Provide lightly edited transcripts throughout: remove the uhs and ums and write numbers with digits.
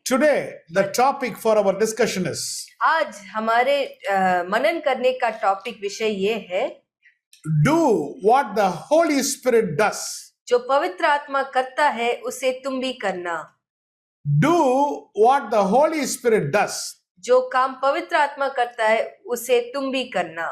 Today, the topic for our discussion is आज हमारे मनन करने का टॉपिक विषय ये है, do what the Holy Spirit does. जो पवित्र आत्मा करता है उसे तुम भी करना। Do what the Holy Spirit does. जो काम पवित्र आत्मा करता है उसे तुम भी करना।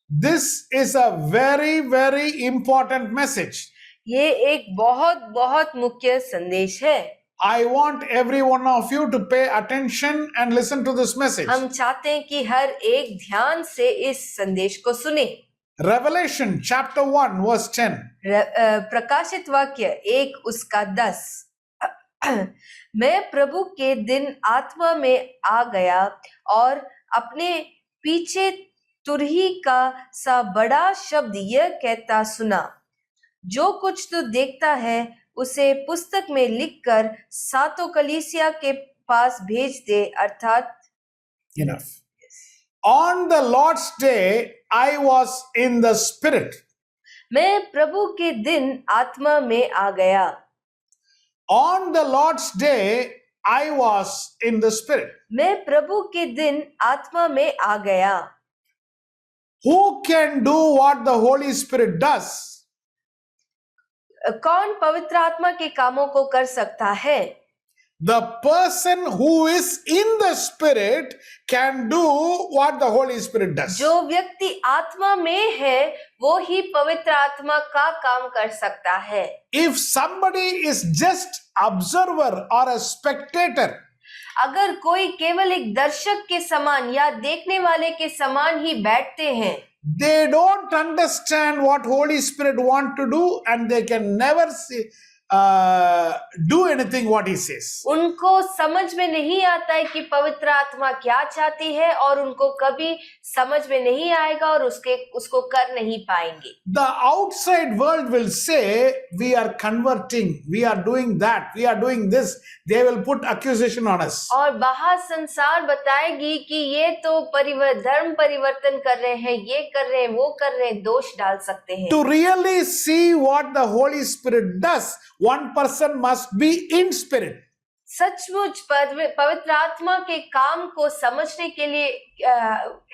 This is a very, very important message. ये एक बहुत बहुत मुख्य संदेश है। I want every one of you to pay attention and listen to this message. हम चाहते हैं कि हर एक ध्यान से इस संदेश को सुने। Revelation chapter 1 verse 10. प्रकाशित वाक्य 1 उसका 10। मैं प्रभु के दिन आत्मा में आ गया और अपने पीछे तुरही का सा बड़ा शब्द यह कहता सुना, जो कुछ तू देखता है उसे पुस्तक में लिखकर सातों कलीसिया के पास भेज दे। अर्थात Enough. On the Lord's day, I was in the Spirit. मैं प्रभु के दिन आत्मा में आ गया। On the Lord's day, I was in the Spirit. मैं प्रभु के दिन आत्मा में आ गया। Who can do what the Holy Spirit does? कौन पवित्र आत्मा के कामों को कर सकता है? The person who is in the Spirit can do what the Holy Spirit does. जो व्यक्ति आत्मा में है वो ही पवित्र आत्मा का काम कर सकता है। If somebody is just observer or a spectator, अगर कोई केवल एक दर्शक के समान या देखने वाले के समान ही बैठते हैं, they don't understand what Holy Spirit want to do, and they can never do anything what he says. उनको समझ में नहीं आता है कि पवित्र आत्मा क्या चाहती है और उनको कभी समझ में नहीं आएगा और उसको कर नहीं पाएंगे। The outside world will say, we are converting, we are doing that, we are doing this. They will put accusation on us. और बाहर संसार बताएगी कि ये तो धर्म परिवर्तन कर रहे हैं, ये कर रहे हैं, वो कर रहे हैं, दोष डाल सकते हैं। To really see what the Holy Spirit does, one person must be in spirit. सचमुच पवित्र आत्मा के काम को समझने के लिए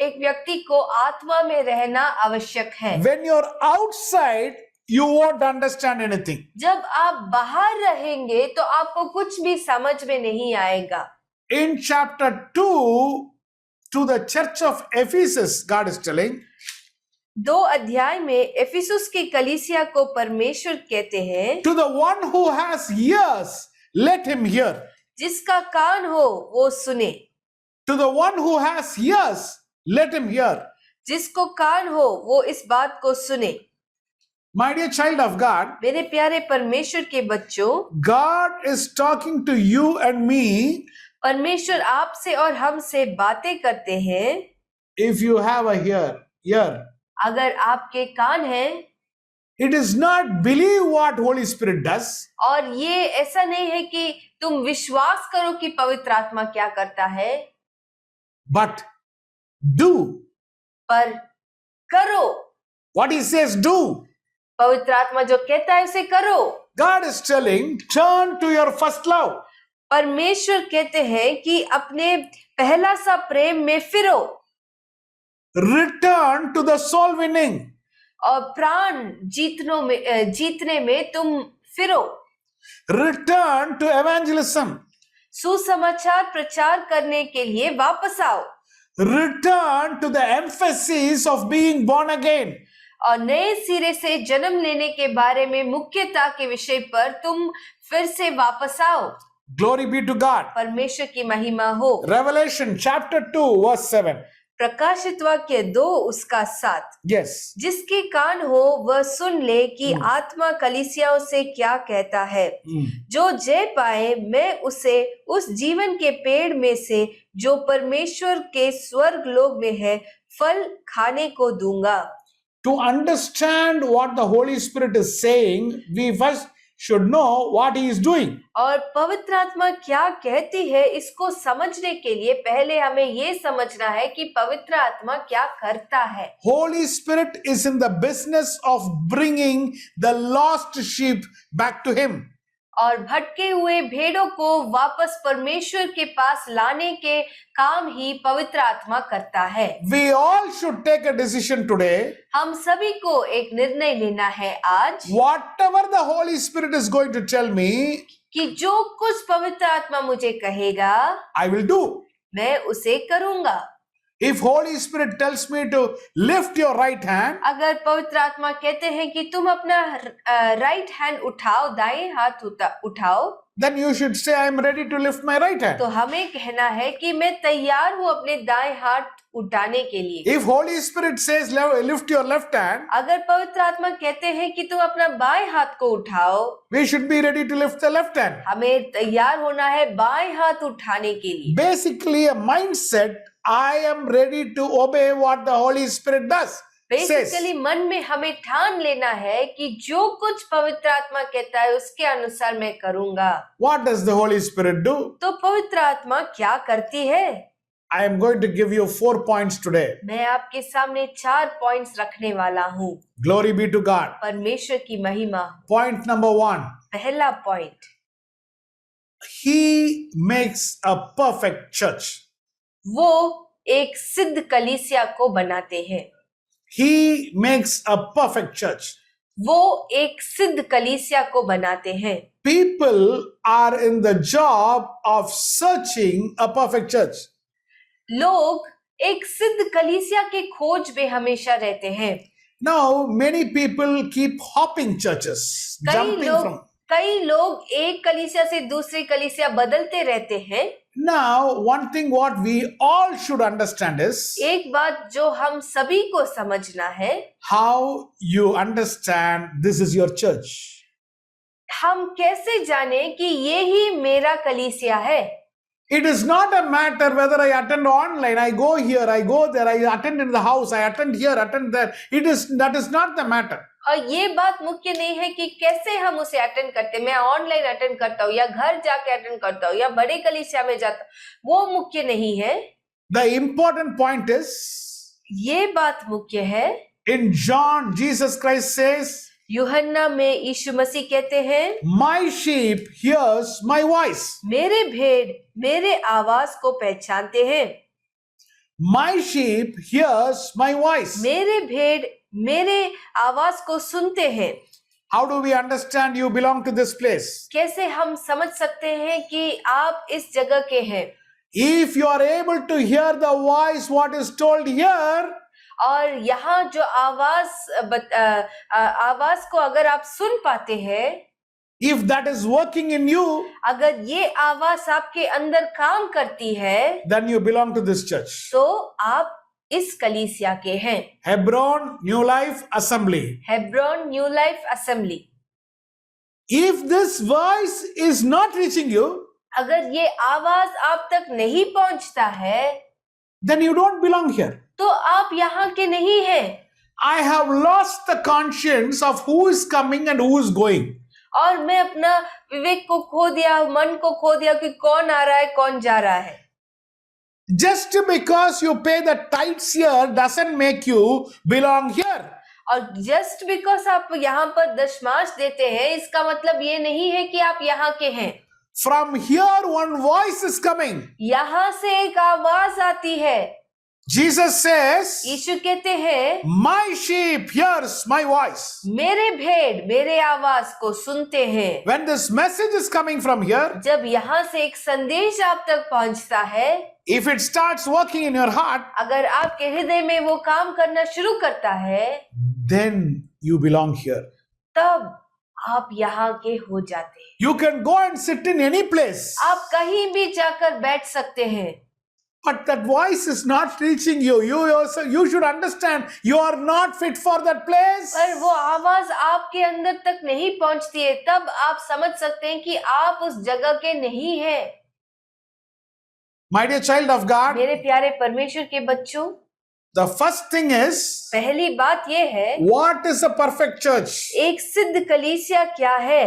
एक व्यक्ति को आत्मा में रहना आवश्यक है। When you're outside, you won't understand anything. जब आप बाहर रहेंगे तो आपको कुछ भी समझ में नहीं आएगा। In chapter 2, to the church of Ephesus, God is telling, 2 अध्याय में एफिसुस की कलीसिया को परमेश्वर कहते हैं, to the one who has ears, let him hear. जिसका कान हो वो सुने। To the one who has ears, let him hear. जिसको कान हो वो इस बात को सुने। My dear child of God, मेरे प्यारे परमेश्वर के बच्चों, God is talking to you and me. परमेश्वर आपसे और हमसे बातें करते हैं। If you have a ear, अगर आपके कान हैं, it is not believe what Holy Spirit does. और ये ऐसा नहीं है कि तुम विश्वास करो कि पवित्र आत्मा क्या करता है, But do पर करो। what he says, do. पवित्र आत्मा जो कहता है उसे करो। God is telling, turn to your first love. परमेश्वर कहते हैं कि अपने पहला सा प्रेम में फिरो। Return to the soul winning. और प्राण जीतने में तुम फिरो। Return to evangelism. सुसमाचार प्रचार करने के लिए वापस आओ। Return to the emphasis of being born again. और नए सिरे से जन्म लेने के बारे में मुख्यता के विषय पर तुम फिर से वापस आओ। Glory be to God. परमेश्वर की महिमा हो। Revelation chapter 2 verse 7. प्रकाशित वाक्य 2 उसका 7। Yes. जिसके कान हो वह सुन ले कि आत्मा कलीसियाओं से क्या कहता है। जो जय पाए मैं उसे उस जीवन के पेड़ में से जो परमेश्वर के स्वर्ग लोक में है फल खाने को दूंगा। To understand what the Holy Spirit is saying, we first should know what he is doing. और पवित्र आत्मा क्या कहती है इसको समझने के लिए पहले हमें ये समझना है कि पवित्र आत्मा क्या करता है। Holy Spirit is in the business of bringing the lost sheep back to him. और भटके हुए भेड़ों को वापस परमेश्वर के पास लाने के काम ही पवित्र आत्मा करता है। We all should take a decision today. हम सभी को एक निर्णय लेना है आज Whatever the Holy Spirit is going to tell me, कि जो कुछ पवित्र आत्मा मुझे कहेगा I will do. मैं उसे करूंगा। If Holy Spirit tells me to lift your right hand, अगर पवित्र आत्मा कहते हैं कि तुम अपना राइट हैंड उठाओ, दाएं हाथ उठाओ, then you should say, I am ready to lift my right hand. तो हमें कहना है कि मैं तैयार हूँ अपने दाएं हाथ उठाने के लिए। If Holy Spirit says, lift your left hand, अगर पवित्र आत्मा कहते हैं कि तुम अपना बाएं हाथ को उठाओ, we should be ready to lift the left hand. हमें तैयार होना है बाएं हाथ उठाने के लिए। Basically, a mindset, I am ready to obey what the Holy Spirit does. Basically मन में हमें ठान लेना है कि जो कुछ पवित्र आत्मा कहता है उसके अनुसार मैं करूंगा। What does the Holy Spirit do? तो पवित्र आत्मा क्या करती है? I am going to give you 4 points today. मैं आपके सामने 4 पॉइंट्स रखने वाला हूँ। Glory be to God. परमेश्वर की महिमा। Point number 1. पहला point, He makes a perfect church. वो एक सिद्ध कलीसिया को बनाते हैं। He makes a perfect church. वो एक सिद्ध कलीसिया को बनाते हैं। People are in the job of searching a perfect church. लोग एक सिद्ध कलीसिया के खोज में हमेशा रहते हैं। Now, many people keep hopping churches, jumping from. कई लोग एक कलीसिया से दूसरी कलीसिया बदलते रहते हैं। Now, one thing what we all should understand is एक बात जो हम सभी को समझना है, how you understand this is your church. हम कैसे जाने कि ये ही मेरा कलीसिया है। It is not a matter whether I attend online, I go here, I go there, I attend in the house, I attend here, attend there. That is not the matter. और ये बात मुख्य नहीं है कि कैसे हम उसे अटेंड करते, मैं ऑनलाइन अटेंड करता हूँ या घर जाके अटेंड करता हूँ या बड़े कलीसिया में जाता हूँ, वो मुख्य नहीं है। The important point is, ये बात मुख्य है। in John, Jesus Christ says, यूहन्ना में यीशु मसीह कहते हैं, my sheep hears my voice. मेरे भेड़ मेरे आवाज को पहचानते हैं। My sheep hears my voice. मेरे भेड़ मेरे आवाज को सुनते हैं। How do we understand you belong to this place? कैसे हम समझ सकते हैं कि आप इस जगह के हैं? If you are able to hear the voice what is told here, और यहाँ जो आवाज को अगर आप सुन पाते हैं, if that is working in you, अगर ये आवाज आपके अंदर काम करती है, then you belong to this church. तो आप इस कलीसिया के हैं। Hebron New Life Assembly. Hebron new life assembly. If this voice is not reaching you, अगर ये आवाज आप तक नहीं पहुंचता है, then you don't belong here. तो आप यहाँ के नहीं हैं। I have lost the conscience of who is coming and who is going. और मैं अपना विवेक को खो दिया, मन को खो दिया कि कौन आ रहा है, कौन जा रहा है। Just because you pay the tithes here doesn't make you belong here. और जस्ट बिकॉज आप यहाँ पर दशमांश देते हैं, इसका मतलब ये नहीं है कि आप यहाँ के हैं। From here one voice is coming. यहाँ से एक आवाज आती है। Jesus says, यीशु कहते हैं, my sheep hears my voice. मेरे भेड़ मेरे आवाज को सुनते हैं। When this message is coming from here, जब यहाँ से एक संदेश आप तक पहुँचता है, if it starts working in your heart, अगर आपके हृदय में वो काम करना शुरू करता है, then you belong here. तब आप यहाँ के हो जाते हैं। You can go and sit in any place, आप कहीं भी जाकर बैठ सकते हैं, but that voice is not reaching you. You should understand you are not fit for that place. पर वो आवाज आपके अंदर तक नहीं पहुंचती है, तब आप समझ सकते हैं कि आप उस जगह के नहीं हैं। My dear child of God, मेरे प्यारे परमेश्वर के बच्चों, the first thing is, पहली बात ये है, what is a perfect church? एक सिद्ध कलीसिया क्या है?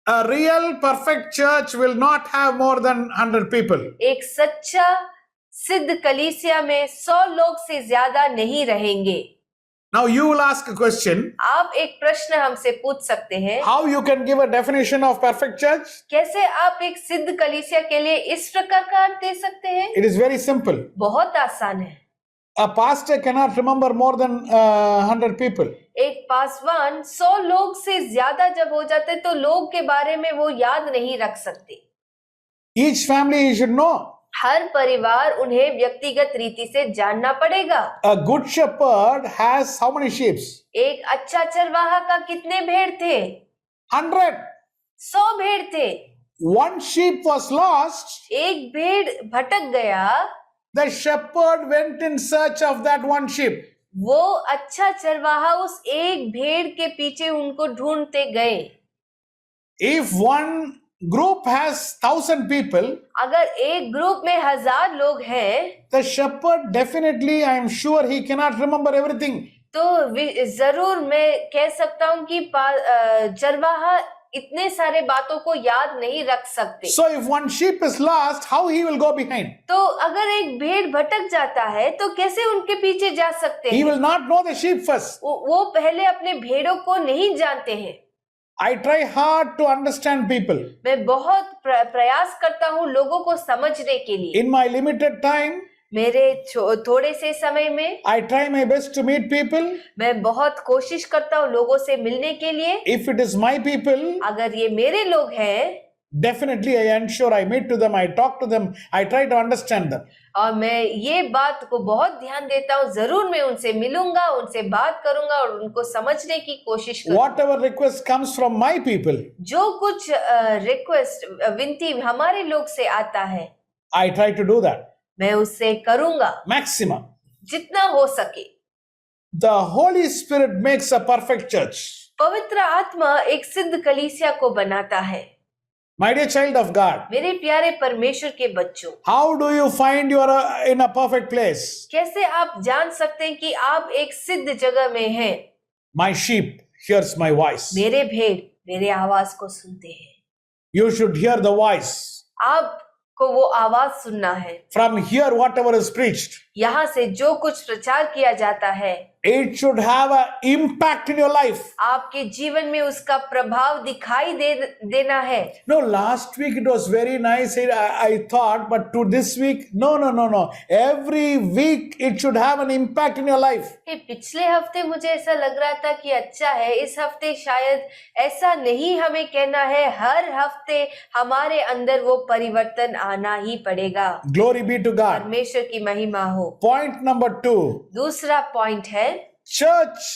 A real perfect church will not have more than 100 people. एक सच्चा सिद्ध कलीसिया में 100 लोग से ज्यादा नहीं रहेंगे। Now you will ask a question. आप एक प्रश्न हमसे पूछ सकते हैं, How you can give a definition of perfect church? कैसे आप एक सिद्ध कलीसिया के लिए इस प्रकार का अर्थ दे सकते हैं? It is very simple. बहुत आसान है। A pastor cannot remember more than 100 people. एक पासवान 100 लोग से ज्यादा जब हो जाते तो लोग के बारे में वो याद नहीं रख सकते। Each family you should know. हर परिवार उन्हें व्यक्तिगत रीति से जानना पड़ेगा। A good shepherd has how many sheep? एक अच्छा चरवाहा का कितने भेड़ थे? 100. 100 भेड़ थे। One sheep was lost. एक भेड़ भटक गया। The shepherd went in search of that one sheep. वो अच्छा चरवाहा उस एक भेड़ के पीछे उनको ढूंढते गए। If one group has 1000 people, अगर एक ग्रुप में 1000 लोग हैं, the shepherd definitely, I am sure he cannot remember everything. तो जरूर मैं कह सकता हूँ कि चरवाहा इतने सारे बातों को याद नहीं रख सकते। So if one sheep is lost, how he will go behind? तो अगर एक भेड़ भटक जाता है तो कैसे उनके पीछे जा सकते He हैं? will not know the sheep first. वो पहले अपने भेड़ों को नहीं जानते हैं। I try hard to understand people. मैं बहुत प्रयास करता हूँ लोगों को समझने के लिए। In my limited time, मेरे थोड़े से समय में I try my best to meet people. मैं बहुत कोशिश करता हूँ लोगों से मिलने के लिए। If it is my people, अगर ये मेरे लोग हैं, definitely I ensure I meet to them, I talk to them, I try to understand them. और मैं ये बात को बहुत ध्यान देता हूँ, जरूर मैं उनसे मिलूंगा, उनसे बात करूंगा और उनको समझने की कोशिश करूंगा। Whatever request comes from my people, जो कुछ रिक्वेस्ट विनती हमारे लोग से आता है, I try to do that. मैं उससे करूंगा Maximum. जितना हो सके। The Holy Spirit makes a perfect church. पवित्र आत्मा एक सिद्ध कलीसिया को बनाता है। My dear child of God, मेरे प्यारे परमेश्वर के बच्चों, how do you find you are in a perfect place? कैसे आप जान सकते हैं कि आप एक सिद्ध जगह में हैं? My sheep hears my voice. मेरे भेड़ मेरे आवाज को सुनते हैं। You should hear the voice. आपको वो आवाज सुनना है। From here, whatever is preached, यहाँ से जो कुछ प्रचार किया जाता है, it should have an impact in your life. आपके जीवन में उसका प्रभाव दिखाई देना है। No, last week it was very nice, I thought, but to this week, no. Every week it should have an impact in your life. पिछले हफ्ते मुझे ऐसा लग रहा था कि अच्छा है, इस हफ्ते शायद ऐसा नहीं हमें कहना है। हर हफ्ते हमारे अंदर वो परिवर्तन आना ही पड़ेगा। Glory be to God. परमेश्वर की महिमा हो। Point number 2. दूसरा पॉइंट है, Church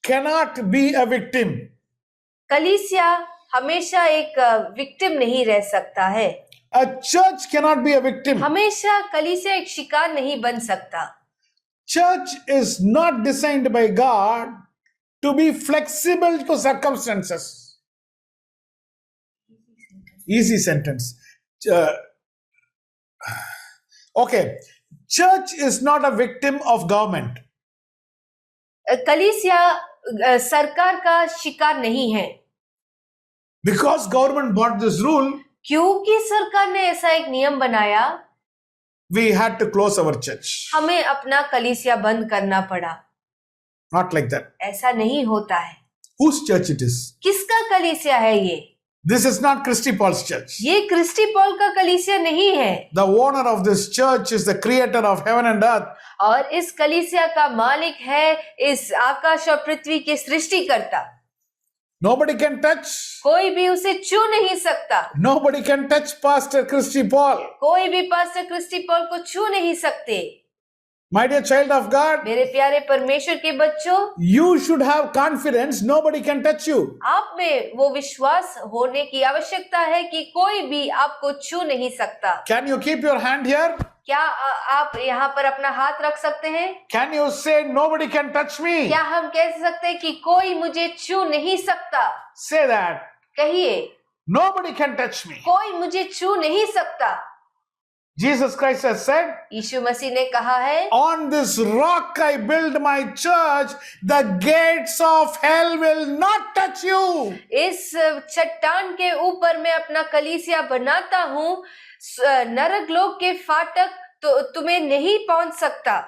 cannot be a victim. कलीसिया हमेशा एक विक्टिम नहीं रह सकता है। A church cannot be a victim. हमेशा कलीसिया एक शिकार नहीं बन सकता। Church is not designed by God to be flexible to circumstances. Easy sentence. Okay. Church is not a victim of government. कलीसिया सरकार का शिकार नहीं है। Because government brought this rule, क्योंकि सरकार ने ऐसा एक नियम बनाया, we had to close our church. हमें अपना कलीसिया बंद करना पड़ा। Not like that. ऐसा नहीं होता है। Whose church it is? किसका कलीसिया है ये? This is not Christy Paul's church. ये क्रिस्टी पॉल का कलीसिया नहीं है। The owner of this church is the creator of heaven and earth. और इस कलीसिया का मालिक है इस आकाश और पृथ्वी के सृष्टिकर्ता। Nobody can touch. कोई भी उसे छू नहीं सकता। Nobody can touch Pastor Christy Paul. कोई भी पास्टर क्रिस्टी पॉल को छू नहीं सकते। My dear child of God, मेरे प्यारे परमेश्वर के बच्चों, you should have confidence. Nobody can touch you. आप में वो विश्वास होने की आवश्यकता है कि कोई भी आपको छू नहीं सकता। Can you keep your hand here? क्या आप यहाँ पर अपना हाथ रख सकते हैं? Can you say nobody can touch me? क्या हम कह सकते हैं कि कोई मुझे छू नहीं सकता? Say that. कहिए, Nobody can touch me. कोई मुझे छू नहीं सकता। Jesus Christ has said, यीशु मसीह ने कहा है, on this rock I build my church, the gates of hell will not touch you. इस चट्टान के ऊपर मैं अपना कलीसिया बनाता हूँ, नरक लोक के फाटक तो तुम्हें नहीं पहुंच सकता।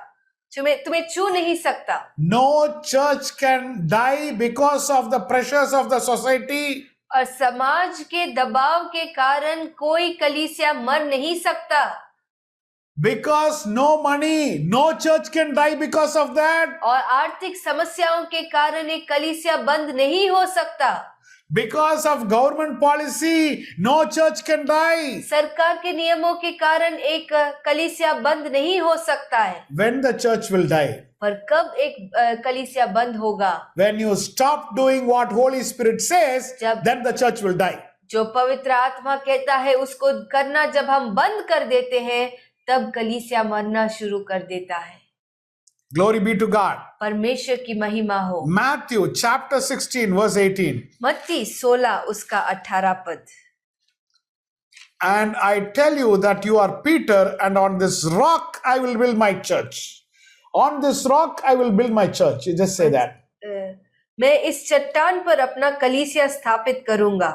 तुम्हें छू नहीं सकता। No church can die because of the pressures of the society. और समाज के दबाव के कारण कोई कलीसिया मर नहीं सकता। Because no money, no church can die because of that. और आर्थिक समस्याओं के कारण एक कलीसिया बंद नहीं हो सकता। Because of government policy, no church can die. सरकार के नियमों के कारण एक कलीसिया बंद नहीं हो सकता है। When the church will die? पर कब एक कलीसिया बंद होगा? When you stop doing what Holy Spirit says, then the church will die. जो पवित्र आत्मा कहता है उसको करना जब हम बंद कर देते हैं, तब कलीसिया मरना शुरू कर देता है। Glory be to God. परमेश्वर की महिमा हो। Matthew chapter 16 verse 18. मत्ती 16 उसका 18 पद। And I tell you that you are Peter, and on this rock I will build my church. On this rock I will build my church. You just say that. मैं इस चट्टान पर अपना कलीसिया स्थापित करूंगा।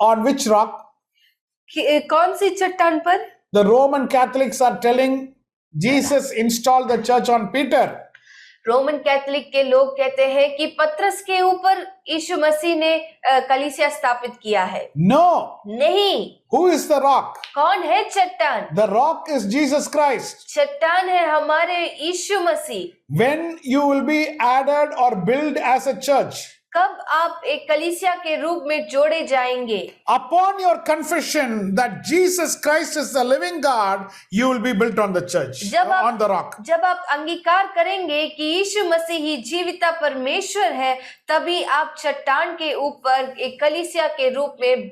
On which rock? कौन सी चट्टान पर? The Roman Catholics are telling Jesus installed the church on Peter. Roman Catholic के लोग कहते हैं कि पतरस के ऊपर यीशु मसीह ने कलीसिया स्थापित किया है। No. नहीं। Who is the rock? कौन है चट्टान? The rock is Jesus Christ. चट्टान है हमारे यीशु मसीह। When you will be added or built as a church, कब आप एक कलीसिया के रूप में जोड़े जाएंगे? upon your confession that Jesus Christ is the living God, you will be built on the church, on the rock. जब आप अंगीकार करेंगे कि यीशु मसीह ही जीविता परमेश्वर है, तभी आप चट्टान के ऊपर एक कलीसिया के रूप में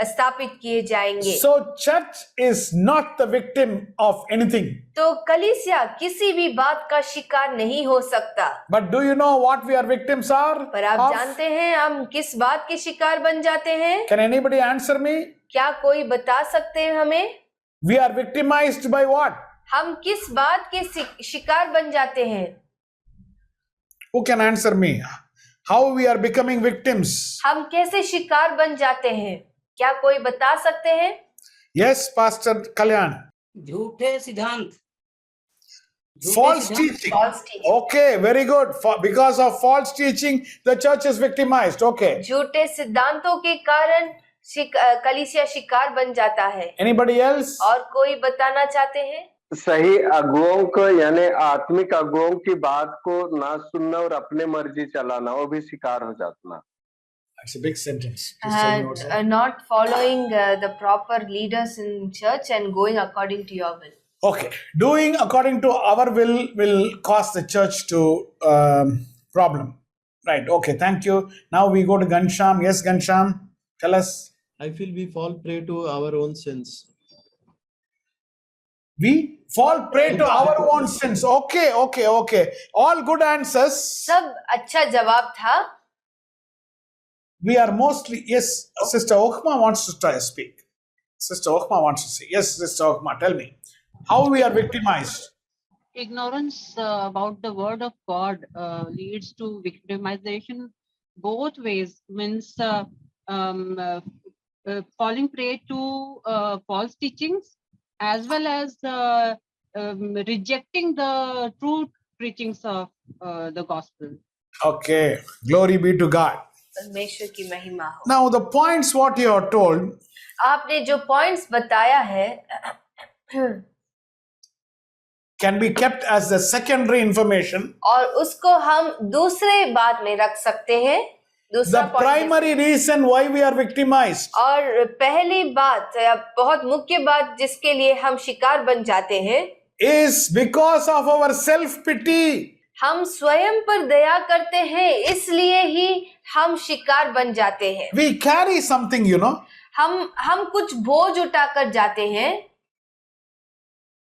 स्थापित किए जाएंगे। So church is not the victim of anything. तो कलीसिया किसी भी बात का शिकार नहीं हो सकता। But do you know what we are victims are? पर आप जानते हैं हम किस बात के शिकार बन जाते हैं? Can anybody answer me? क्या कोई बता सकते हैं हमें? We are victimized by what? हम किस बात के शिकार बन जाते हैं? Who can answer me? How we are becoming victims? हम कैसे शिकार बन जाते हैं? क्या कोई बता सकते हैं? Yes, Pastor Kalyan. झूठे सिद्धांत, False teaching. False teaching. Okay, very good. Because of false teaching, the church is victimized. Okay. झूठे सिद्धांतों के कारण कलीसिया शिकार बन जाता है। Anybody else? और कोई बताना चाहते हैं? सही अगुओं को यानी आत्मिक अगुओं की बात को ना सुनना और अपने मर्जी चलाना, वो भी शिकार हो जाना। That's a big sentence. Not following the proper leaders in church and going according to your will. Okay, doing according to our will cause the church to problem. Right. Okay. Thank you. Now we go to Ghanshyam. Yes, Ghanshyam, tell us. I feel we fall prey to our own sins. We fall prey to our own sins. Okay. All good answers. सब अच्छा जवाब था। We are mostly, yes, Sister Okhma wants to try to speak. Sister Okhma wants to say, yes, Sister Okhma, tell me, how we are victimized? Ignorance about the word of God leads to victimization both ways, means falling prey to false teachings as well as rejecting the true preachings of the gospel. Okay, glory be to God. परमेश्वर की महिमा हो। Now the points what you are told, आपने जो points बताया है can be kept as the secondary information. और उसको हम दूसरे बात में रख सकते हैं। दूसरा The primary reason why we are victimized और पहली बात या बहुत मुख्य बात जिसके लिए हम शिकार बन जाते हैं is because of our self-pity. हम स्वयं पर दया करते हैं, इसलिए ही हम शिकार बन जाते हैं। We carry something, you know. हम कुछ बोझ उठाकर जाते हैं।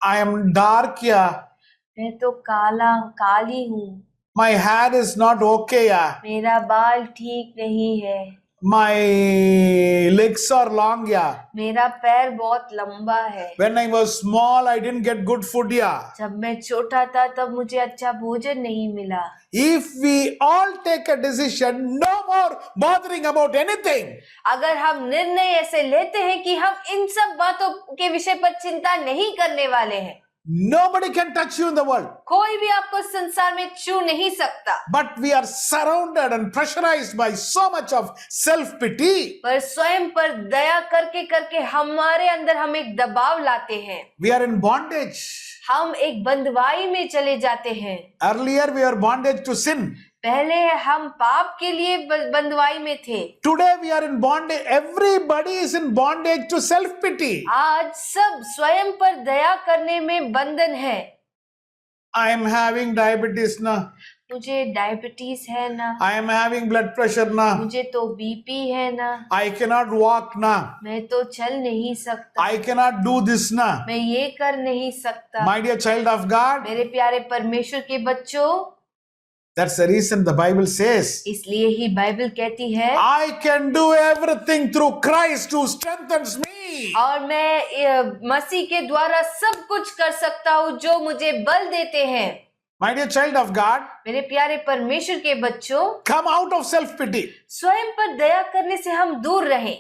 I am dark, yeah. मैं तो काली हूँ। My hair is not okay, yeah. मेरा बाल ठीक नहीं है। My legs are long, yeah. मेरा पैर बहुत लंबा है। When I was small, I didn't get good food, yeah. जब मैं छोटा था तब मुझे अच्छा भोजन नहीं मिला। If we all take a decision, no more bothering about anything. अगर हम निर्णय ऐसे लेते हैं कि हम इन सब बातों के विषय पर चिंता नहीं करने वाले हैं, Nobody can touch you in the world. कोई भी आपको संसार में छू नहीं सकता, But we are surrounded and pressurized by so much of self-pity. पर स्वयं पर दया करके करके हमारे अंदर हम एक दबाव लाते हैं, We are in bondage. हम एक बंधवाई में चले जाते हैं। Earlier we were bondage to sin. पहले हम पाप के लिए बंधवाई में थे, Today we are in bondage. Everybody is in bondage to self-pity. आज सब स्वयं पर दया करने में बंधन है। I am having diabetes na. मुझे डायबिटीज है ना, I am having blood pressure na. मुझे तो बीपी है ना, I cannot walk na. मैं तो चल नहीं सकता, I cannot do this na. मैं ये कर नहीं सकता। My dear child of God, मेरे प्यारे परमेश्वर के बच्चों, that's the reason the Bible says, इसलिए ही बाइबल कहती है, I can do everything through Christ who strengthens me. और मैं मसीह के द्वारा सब कुछ कर सकता हूँ जो मुझे बल देते हैं। My dear child of God, मेरे प्यारे परमेश्वर के बच्चों, come out of self-pity. स्वयं पर दया करने से हम दूर रहें।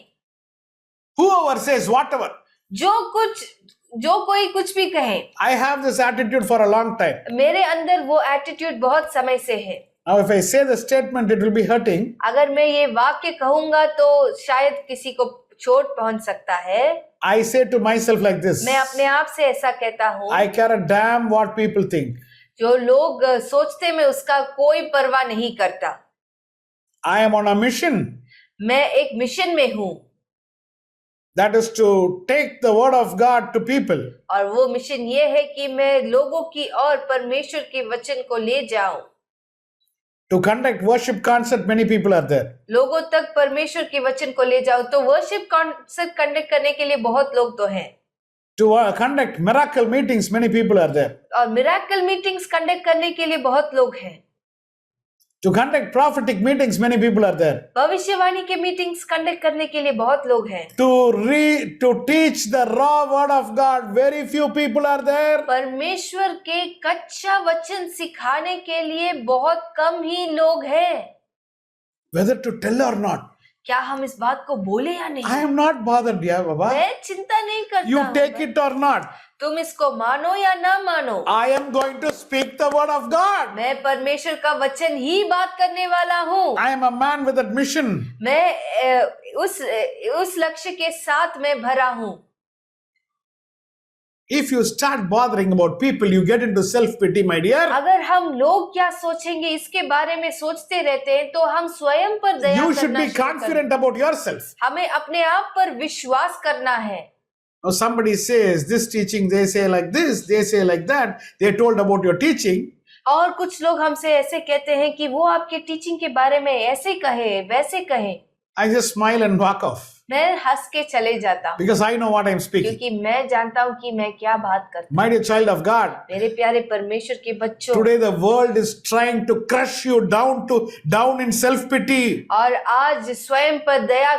Whoever says whatever, जो कोई कुछ भी कहे, I have this attitude for a long time. मेरे अंदर वो एटीट्यूड बहुत समय से है। Now if I say the statement, it will be hurting. अगर मैं ये वाक्य कहूंगा तो शायद किसी को चोट पहुंच सकता है। I say to myself like this, मैं अपने आप से ऐसा कहता हूँ, I care a damn what people think. जो लोग सोचते मैं उसका कोई परवाह नहीं करता। I am on a mission. मैं एक मिशन में हूँ, That is to take the word of God to people. और वो मिशन ये है कि मैं लोगों की और परमेश्वर के वचन को ले जाऊं। To conduct worship concert, many people are there. लोगों तक परमेश्वर के वचन को ले जाऊं, तो वर्शिप कॉन्सर्ट कंडक्ट करने के लिए बहुत लोग तो हैं। To conduct miracle meetings, many people are there. और मिरेकल मीटिंग्स कंडक्ट करने के लिए बहुत लोग हैं। To conduct prophetic meetings, many people are there. भविष्यवाणी के मीटिंग्स कंडक्ट करने के लिए बहुत लोग हैं। To teach the raw word of God, very few people are there. परमेश्वर के कच्चा वचन सिखाने के लिए बहुत कम ही लोग हैं। Whether to tell or not, क्या हम इस बात को बोले या नहीं? I am not bothered, dear Baba. मैं चिंता नहीं करता You हूँ। take it or not, तुम इसको मानो या ना मानो, I am going to speak the word of God. मैं परमेश्वर का वचन ही बात करने वाला हूँ। I am a man with that mission. मैं उस लक्ष्य के साथ मैं भरा हूँ। If you start bothering about people, you get into self-pity, my dear. अगर हम लोग क्या सोचेंगे इसके बारे में सोचते रहते हैं तो हम स्वयं पर दया You should करना be शुरू करें। confident about yourself. हमें अपने आप पर विश्वास करना है। Now somebody says this teaching, they say like this, they say like that, they told about your teaching. और कुछ लोग हमसे ऐसे कहते हैं कि वो आपके टीचिंग के बारे में ऐसे कहे वैसे कहे। I just smile and walk off मैं हंस के चले जाता हूँ, because I know what I am speaking. क्योंकि मैं जानता हूँ कि मैं क्या बात करता हूँ। My dear child of God, मेरे प्यारे परमेश्वर के बच्चों, today the world is trying to crush you down in self-pity. और आज स्वयं पर दया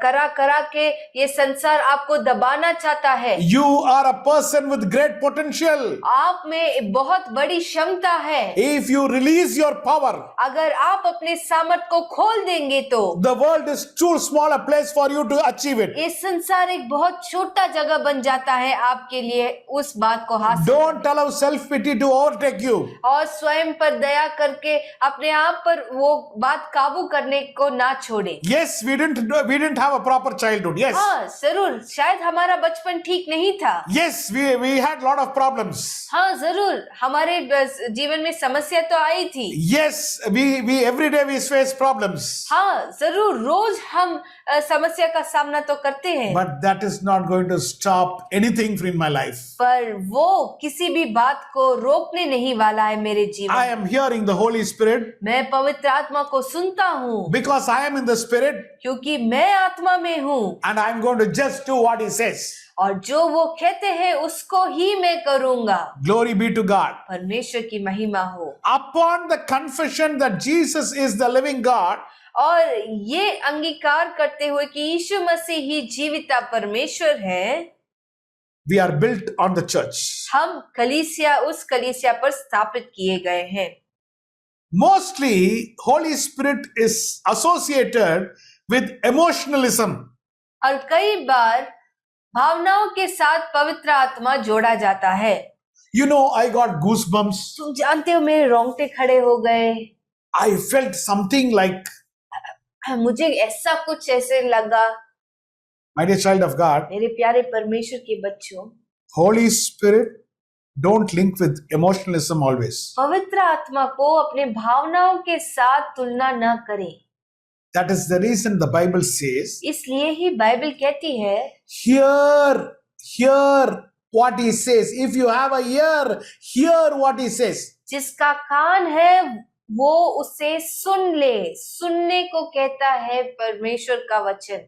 करा के ये संसार आपको दबाना चाहता है। You are a person with great potential. आप में बहुत बड़ी क्षमता है। If you release your power, अगर आप अपने सामर्थ को खोल देंगे तो the world is too small a place for you to achieve it. ये संसार एक बहुत छोटा जगह बन जाता है आपके लिए उस बात को हासिल Don't allow self-pity to overtake you. और स्वयं पर दया करके अपने आप पर वो बात काबू करने को ना छोड़े। Yes, we didn't have a proper childhood. Yes. हाँ जरूर, शायद हमारा बचपन ठीक नहीं था। Yes, we had lot of problems. हाँ जरूर, हमारे जीवन में समस्या तो आई थी। Yes, we every day we face problems. हाँ जरूर, रोज हम समस्या का सामना तो करते हैं, But that is not going to stop anything in my life. पर वो किसी भी बात को रोकने नहीं वाला है मेरे जीवन। I am hearing the Holy Spirit मैं पवित्र आत्मा को सुनता हूँ because I am in the Spirit क्योंकि मैं आत्मा में हूँ, and I am going to just do what He says. और जो वो कहते हैं उसको ही मैं करूँगा। Glory be to God. परमेश्वर की महिमा हो। Upon the confession that Jesus is the living God, और ये अंगीकार करते हुए कि यीशु मसीह ही जीविता परमेश्वर है, we are built on the church. हम उस कलीसिया पर स्थापित किए गए हैं। Mostly, Holy Spirit is associated with emotionalism. और कई बार भावनाओं के साथ पवित्र आत्मा जोड़ा जाता है। You know, I got goosebumps. तुम जानते हो मेरे रोंगटे खड़े हो गए। I felt something like, मुझे ऐसा कुछ ऐसे लगा। my dear child of God, मेरे प्यारे परमेश्वर के बच्चों, Holy Spirit, don't link with emotionalism always. पवित्र आत्मा को अपने भावनाओं के साथ तुलना न करें। That is the reason the Bible says, इसलिए ही बाइबल कहती है, hear what he says. If you have a ear, hear what he says. जिसका कान है वो उसे सुन ले। सुनने को कहता है परमेश्वर का वचन।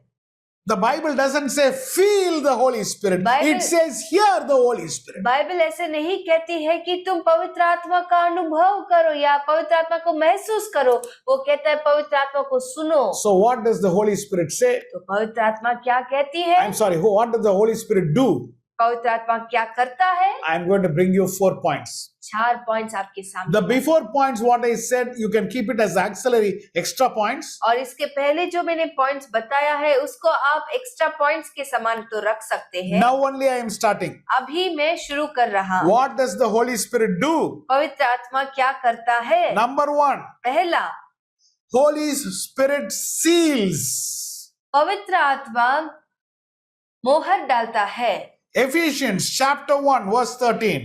The Bible doesn't say feel the Holy Spirit. Bible- It says hear the Holy Spirit. Bible ऐसे नहीं कहती है कि तुम पवित्र आत्मा का अनुभव करो या पवित्र आत्मा को महसूस करो। वो कहता है पवित्र आत्मा को सुनो। So what does the Holy Spirit say? तो पवित्र आत्मा क्या कहती है? I'm sorry, what does the Holy Spirit do? पवित्र आत्मा क्या करता है? I'm going to bring you 4 points. 4 points आपके सामने। The before points, what I said, you can keep it as auxiliary extra points. और इसके पहले जो मैंने पॉइंट्स बताया है उसको आप एक्स्ट्रा पॉइंट्स के समान तो रख सकते हैं। Now only I am starting. अभी मैं शुरू कर रहा हूँ। What does the Holy Spirit do? पवित्र आत्मा क्या करता है? Number 1, पहला, Holy Spirit seals. पवित्र आत्मा मोहर डालता है। Ephesians chapter 1 verse 13.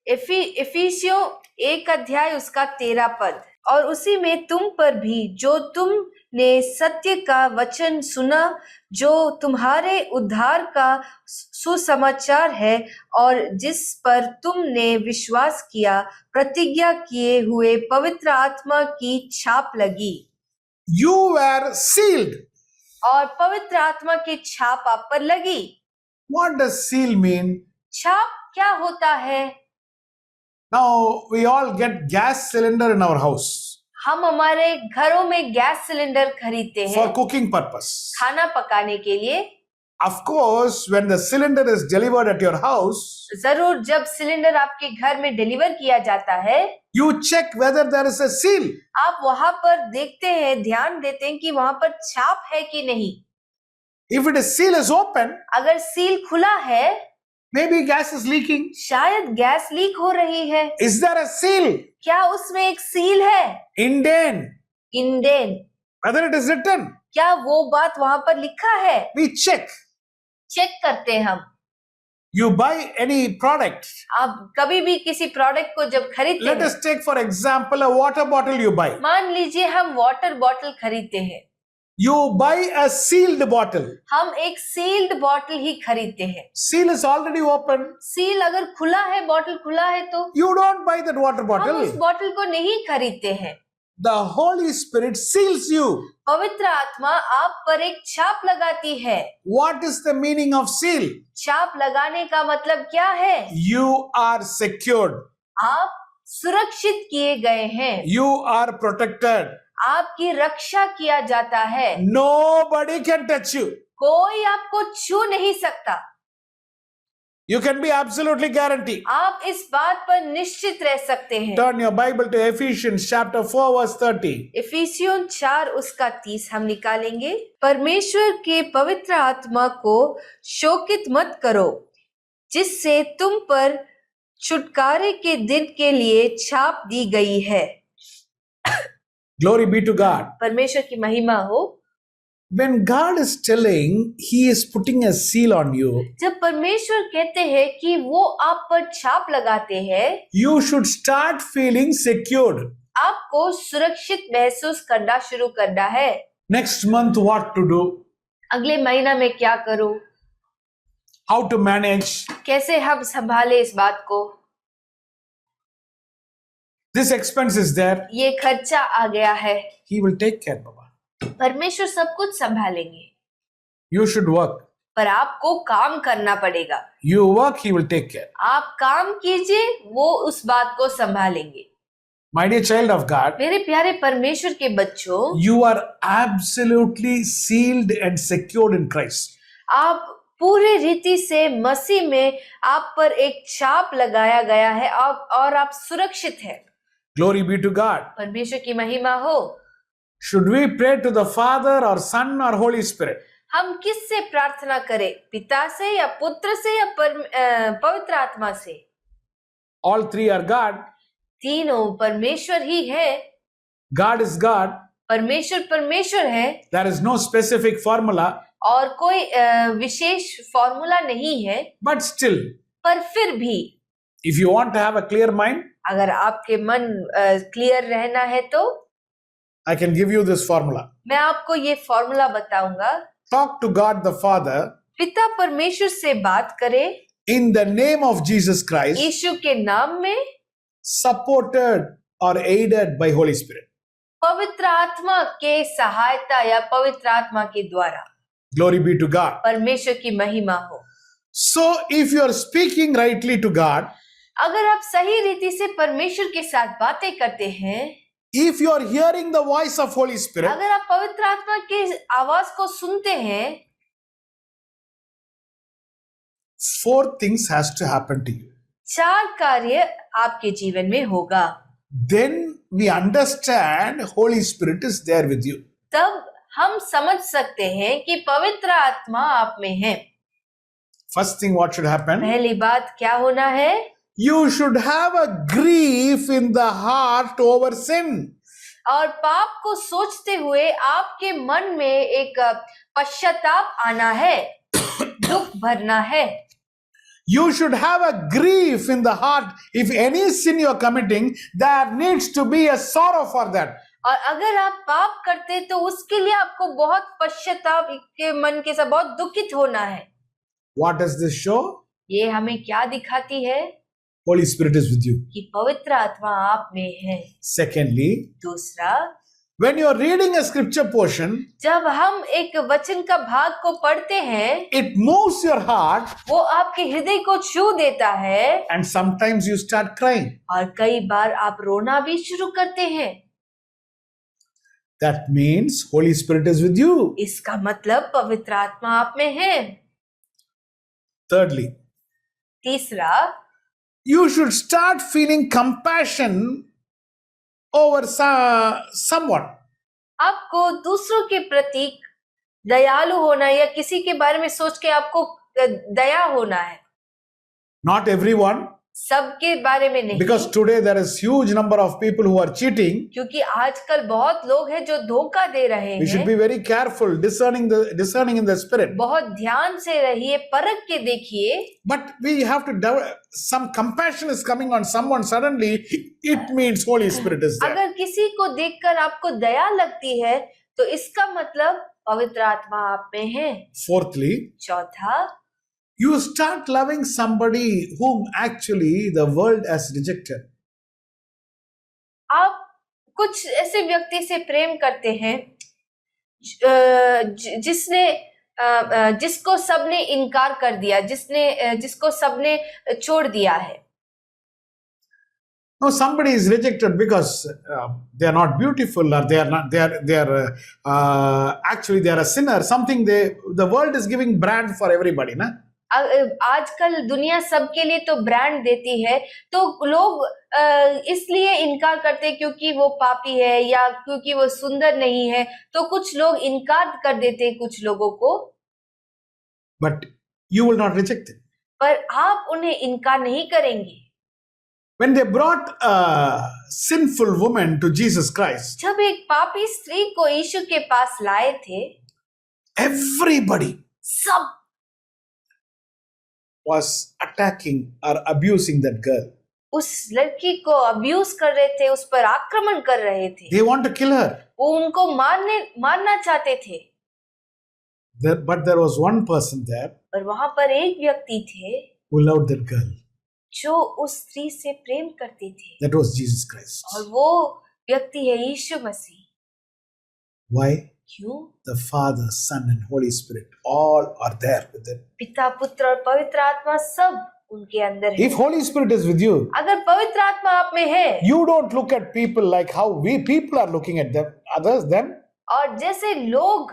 इफिसियों 1 अध्याय उसका 13 पद। और उसी में तुम पर भी जो तुमने सत्य का वचन सुना, जो तुम्हारे उद्धार का सुसमाचार है और जिस पर तुमने विश्वास किया, प्रतिज्ञा किए हुए पवित्र आत्मा की छाप लगी। You were sealed. और पवित्र आत्मा की छाप आप पर लगी। What does seal mean? छाप क्या होता है? Now we all get gas cylinder in our house हम हमारे घरों में गैस सिलेंडर खरीदते for हैं cooking purpose. खाना पकाने के लिए। Of course, when the cylinder is delivered at your house, जरूर जब सिलेंडर आपके घर में डिलीवर किया जाता है, you check whether there is a seal. आप वहां पर देखते हैं, ध्यान देते हैं कि वहां पर छाप है कि नहीं। If it is seal is open, अगर सील खुला है, maybe gas is leaking. शायद गैस लीक हो रही है। Is there a seal? क्या उसमें एक सील है? Indent. Indane. Whether it is written, क्या वो बात वहां पर लिखा है? we check. चेक करते हैं हम। You buy any product. आप कभी भी किसी प्रोडक्ट को जब खरीदते Let हैं, us take for example a water bottle you buy. मान लीजिए हम वाटर बॉटल खरीदते हैं, You buy a sealed bottle. हम एक सील्ड बॉटल ही खरीदते हैं। Seal is already open. Seal अगर खुला है, बॉटल खुला है, तो You don't buy that water हम उस bottle. बॉटल को नहीं खरीदते हैं। The Holy Spirit seals you. पवित्र आत्मा आप पर एक छाप लगाती है। What is the meaning of seal? छाप लगाने का मतलब क्या है? You are secured. आप सुरक्षित किए गए हैं, You are protected. आपकी रक्षा किया जाता है। Nobody can touch you. कोई आपको छू नहीं सकता। You can be absolutely guaranteed. आप इस बात पर निश्चित रह सकते हैं। Turn your Bible to Ephesians chapter 4 verse 30. इफिसियों 4 उसका 30 हम निकालेंगे। परमेश्वर के पवित्र आत्मा को शोकित मत करो, जिससे तुम पर छुटकारे के दिन के लिए छाप दी गई है। Glory be to God. परमेश्वर की महिमा हो। When God is telling He is putting a seal on you, जब परमेश्वर कहते हैं कि वो आप पर छाप लगाते हैं, you should start feeling secured. आपको सुरक्षित महसूस करना शुरू करना है। Next month, what to do? अगले महीना में क्या करूं? How to manage? कैसे हम संभाले इस बात को? This expense is there. ये खर्चा आ गया है। He will take care, Baba. परमेश्वर सब कुछ संभालेंगे, You should work. पर आपको काम करना पड़ेगा। You work, He will take care. आप काम कीजिए, वो उस बात को संभालेंगे। My dear child of God, मेरे प्यारे परमेश्वर के बच्चों, you are absolutely sealed and secured in Christ. आप पूरी रीति से मसीह में आप पर एक छाप लगाया गया है और आप सुरक्षित हैं। Glory be to God. परमेश्वर की महिमा हो। Should we pray to the Father or Son or Holy Spirit? हम किससे प्रार्थना करें? पिता से या पुत्र से या पवित्र आत्मा से? All three are God. तीनों परमेश्वर ही है, God is God. परमेश्वर परमेश्वर है, There is no specific formula, और कोई विशेष फॉर्मूला नहीं है। but still, पर फिर भी if you want to have a clear mind, अगर आपके मन क्लियर रहना है तो I can give you this formula. मैं आपको ये फॉर्मूला बताऊंगा। Talk to God the Father पिता परमेश्वर से बात करें in the name of Jesus Christ, यीशु के नाम में, supported or aided by Holy Spirit. पवित्र आत्मा के सहायता या पवित्र आत्मा के द्वारा। Glory be to God. परमेश्वर की महिमा हो। So, if you are speaking rightly to God, अगर आप सही रीति से परमेश्वर के साथ बातें करते हैं, if you are hearing the voice of Holy Spirit, अगर आप पवित्र आत्मा की आवाज को सुनते हैं, 4 things has to happen to you. 4 कार्य आपके जीवन में होगा। Then we understand Holy Spirit is there with you. तब हम समझ सकते हैं कि पवित्र आत्मा आप में है। First thing, what should happen? पहली बात क्या होना है? You should have a grief in the heart over sin. और पाप को सोचते हुए आपके मन में एक पश्चाताप आना है, दुख भरना है। You should have a grief in the heart. If any sin you are committing, there needs to be a sorrow for that. और अगर आप पाप करते तो उसके लिए आपको बहुत पश्चाताप के मन के साथ बहुत दुखित होना है। What does this show? ये हमें क्या दिखाती है? Holy Spirit is with you. कि पवित्र आत्मा आप में है। Secondly, दूसरा, when you are reading a scripture portion, जब हम एक वचन का भाग को पढ़ते हैं, it moves your heart वो आपके हृदय को छू देता है, and sometimes you start crying. और कई बार आप रोना भी शुरू करते हैं। That means Holy Spirit is with you. इसका मतलब पवित्र आत्मा आप में है। Thirdly, तीसरा, you should start feeling compassion over someone. आपको दूसरों के प्रति दयालु होना या किसी के बारे में सोच के आपको दया होना है। Not everyone, सबके बारे में नहीं, because today there is huge number of people who are cheating. क्योंकि आजकल बहुत लोग हैं जो धोखा दे रहे We should हैं। be very careful discerning in the spirit. बहुत ध्यान से रहिए, परख के देखिए। But we have to some compassion is coming on someone suddenly, it means Holy Spirit is there. अगर किसी को देखकर आपको दया लगती है तो इसका मतलब पवित्र आत्मा आप में है। Fourthly, चौथा, you start loving somebody whom actually the world has rejected. आप कुछ ऐसे व्यक्ति से प्रेम करते हैं जिसको सबने इनकार कर दिया, जिसको सबने छोड़ दिया है। No, somebody is rejected because they are not beautiful, or they are actually they are a sinner. Something the world is giving brand for everybody, na? आजकल दुनिया सबके लिए तो ब्रांड देती है, तो लोग इसलिए इनकार करते हैं क्योंकि वो पापी है या क्योंकि वो सुंदर नहीं है, तो कुछ लोग इनकार कर देते हैं कुछ लोगों को। But you will not reject it. पर आप उन्हें इनकार नहीं करेंगे। When they brought a sinful woman to Jesus Christ, जब एक पापी स्त्री को यीशु के पास लाए थे, everybody सब was attacking or abusing that girl. उस लड़की को अब्यूज कर रहे थे, उस पर आक्रमण कर रहे थे। They want to kill her. वो उनको मारना चाहते थे। But there was one person there पर वहां पर एक व्यक्ति थे who loved that girl. जो उस स्त्री से प्रेम करते थे, That was Jesus Christ. और वो व्यक्ति है यीशु मसीह। Why? क्यों? The Father, Son, and Holy Spirit all are there with him. पिता, पुत्र और पवित्र आत्मा सब उनके अंदर है। If Holy Spirit is with you, अगर पवित्र आत्मा आप में है, you don't look at people like how we people are looking at them. और जैसे लोग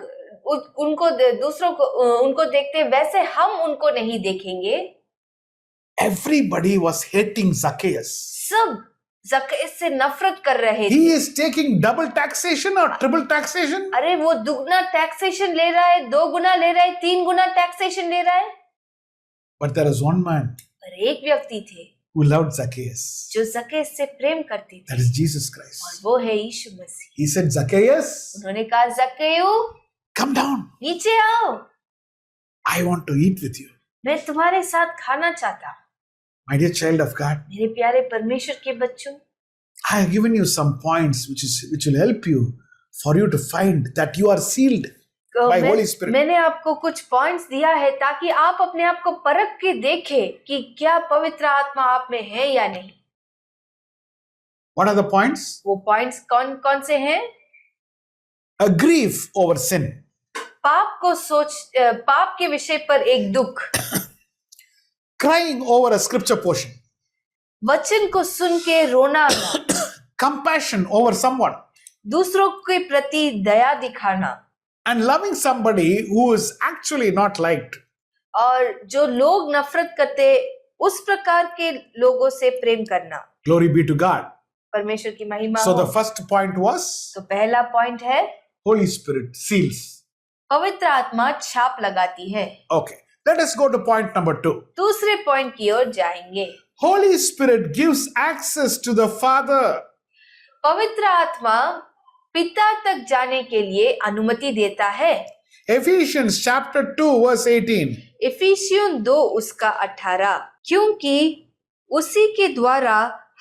उनको दूसरों को उनको देखते हैं, वैसे हम उनको नहीं देखेंगे। Everybody was hating Zacchaeus. सब ज़क्कैस से नफरत कर रहे थे। He is taking double taxation or triple taxation. अरे वो दुगना टैक्सेशन ले रहा है, 2 गुना ले रहा है, 3 गुना टैक्सेशन ले रहा है। But there is one man पर एक व्यक्ति थे who loved Zacchaeus. जो ज़क्केस से प्रेम करती थी, That is Jesus और Christ. वो है यीशु मसीह। He said, Zacchaeus, उन्होंने कहा, ज़क्केयू come down. नीचे आओ, I want to eat with you. मैं तुम्हारे साथ खाना चाहता हूँ। My dear child of God, मेरे प्यारे परमेश्वर के बच्चों, I have given you some points which will help you for you to find that you are sealed by Holy Spirit. मैंने आपको कुछ पॉइंट्स दिया है ताकि आप अपने आप को परख के देखें कि क्या पवित्र आत्मा आप में है या नहीं। What are the points? वो पॉइंट्स कौन कौन से हैं? A grief over sin, पाप के विषय पर एक दुख, crying over a scripture portion, वचन को सुन के रोना, compassion over someone, दूसरों के प्रति दया दिखाना, and loving somebody who is actually not liked. और जो लोग नफरत करते उस प्रकार के लोगों से प्रेम करना। Glory be to God. परमेश्वर की महिमा So हो। the first point was तो पहला पॉइंट है Holy Spirit seals. पवित्र आत्मा छाप लगाती है। Okay, let us go to point number 2. दूसरे पॉइंट की ओर जाएंगे। Holy Spirit gives access to the Father. पवित्र आत्मा पिता तक जाने के लिए अनुमति देता है। Ephesians chapter 2 verse 18. इफिसियों 2 उसका 18, क्योंकि उसी के द्वारा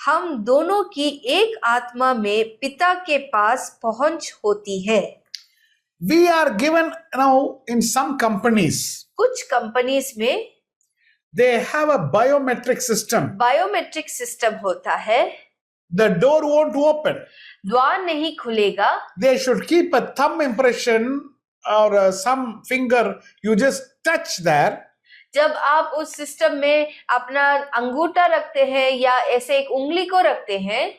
हम दोनों की एक आत्मा में पिता के पास पहुंच होती है। We are given now in some companies, कुछ कंपनीज में they have a biometric system. Biometric system होता है। The door won't open. द्वार नहीं खुलेगा। They should keep a thumb impression or some finger you just touch there. जब आप उस सिस्टम में अपना अंगूठा रखते हैं या ऐसे एक उंगली को रखते हैं,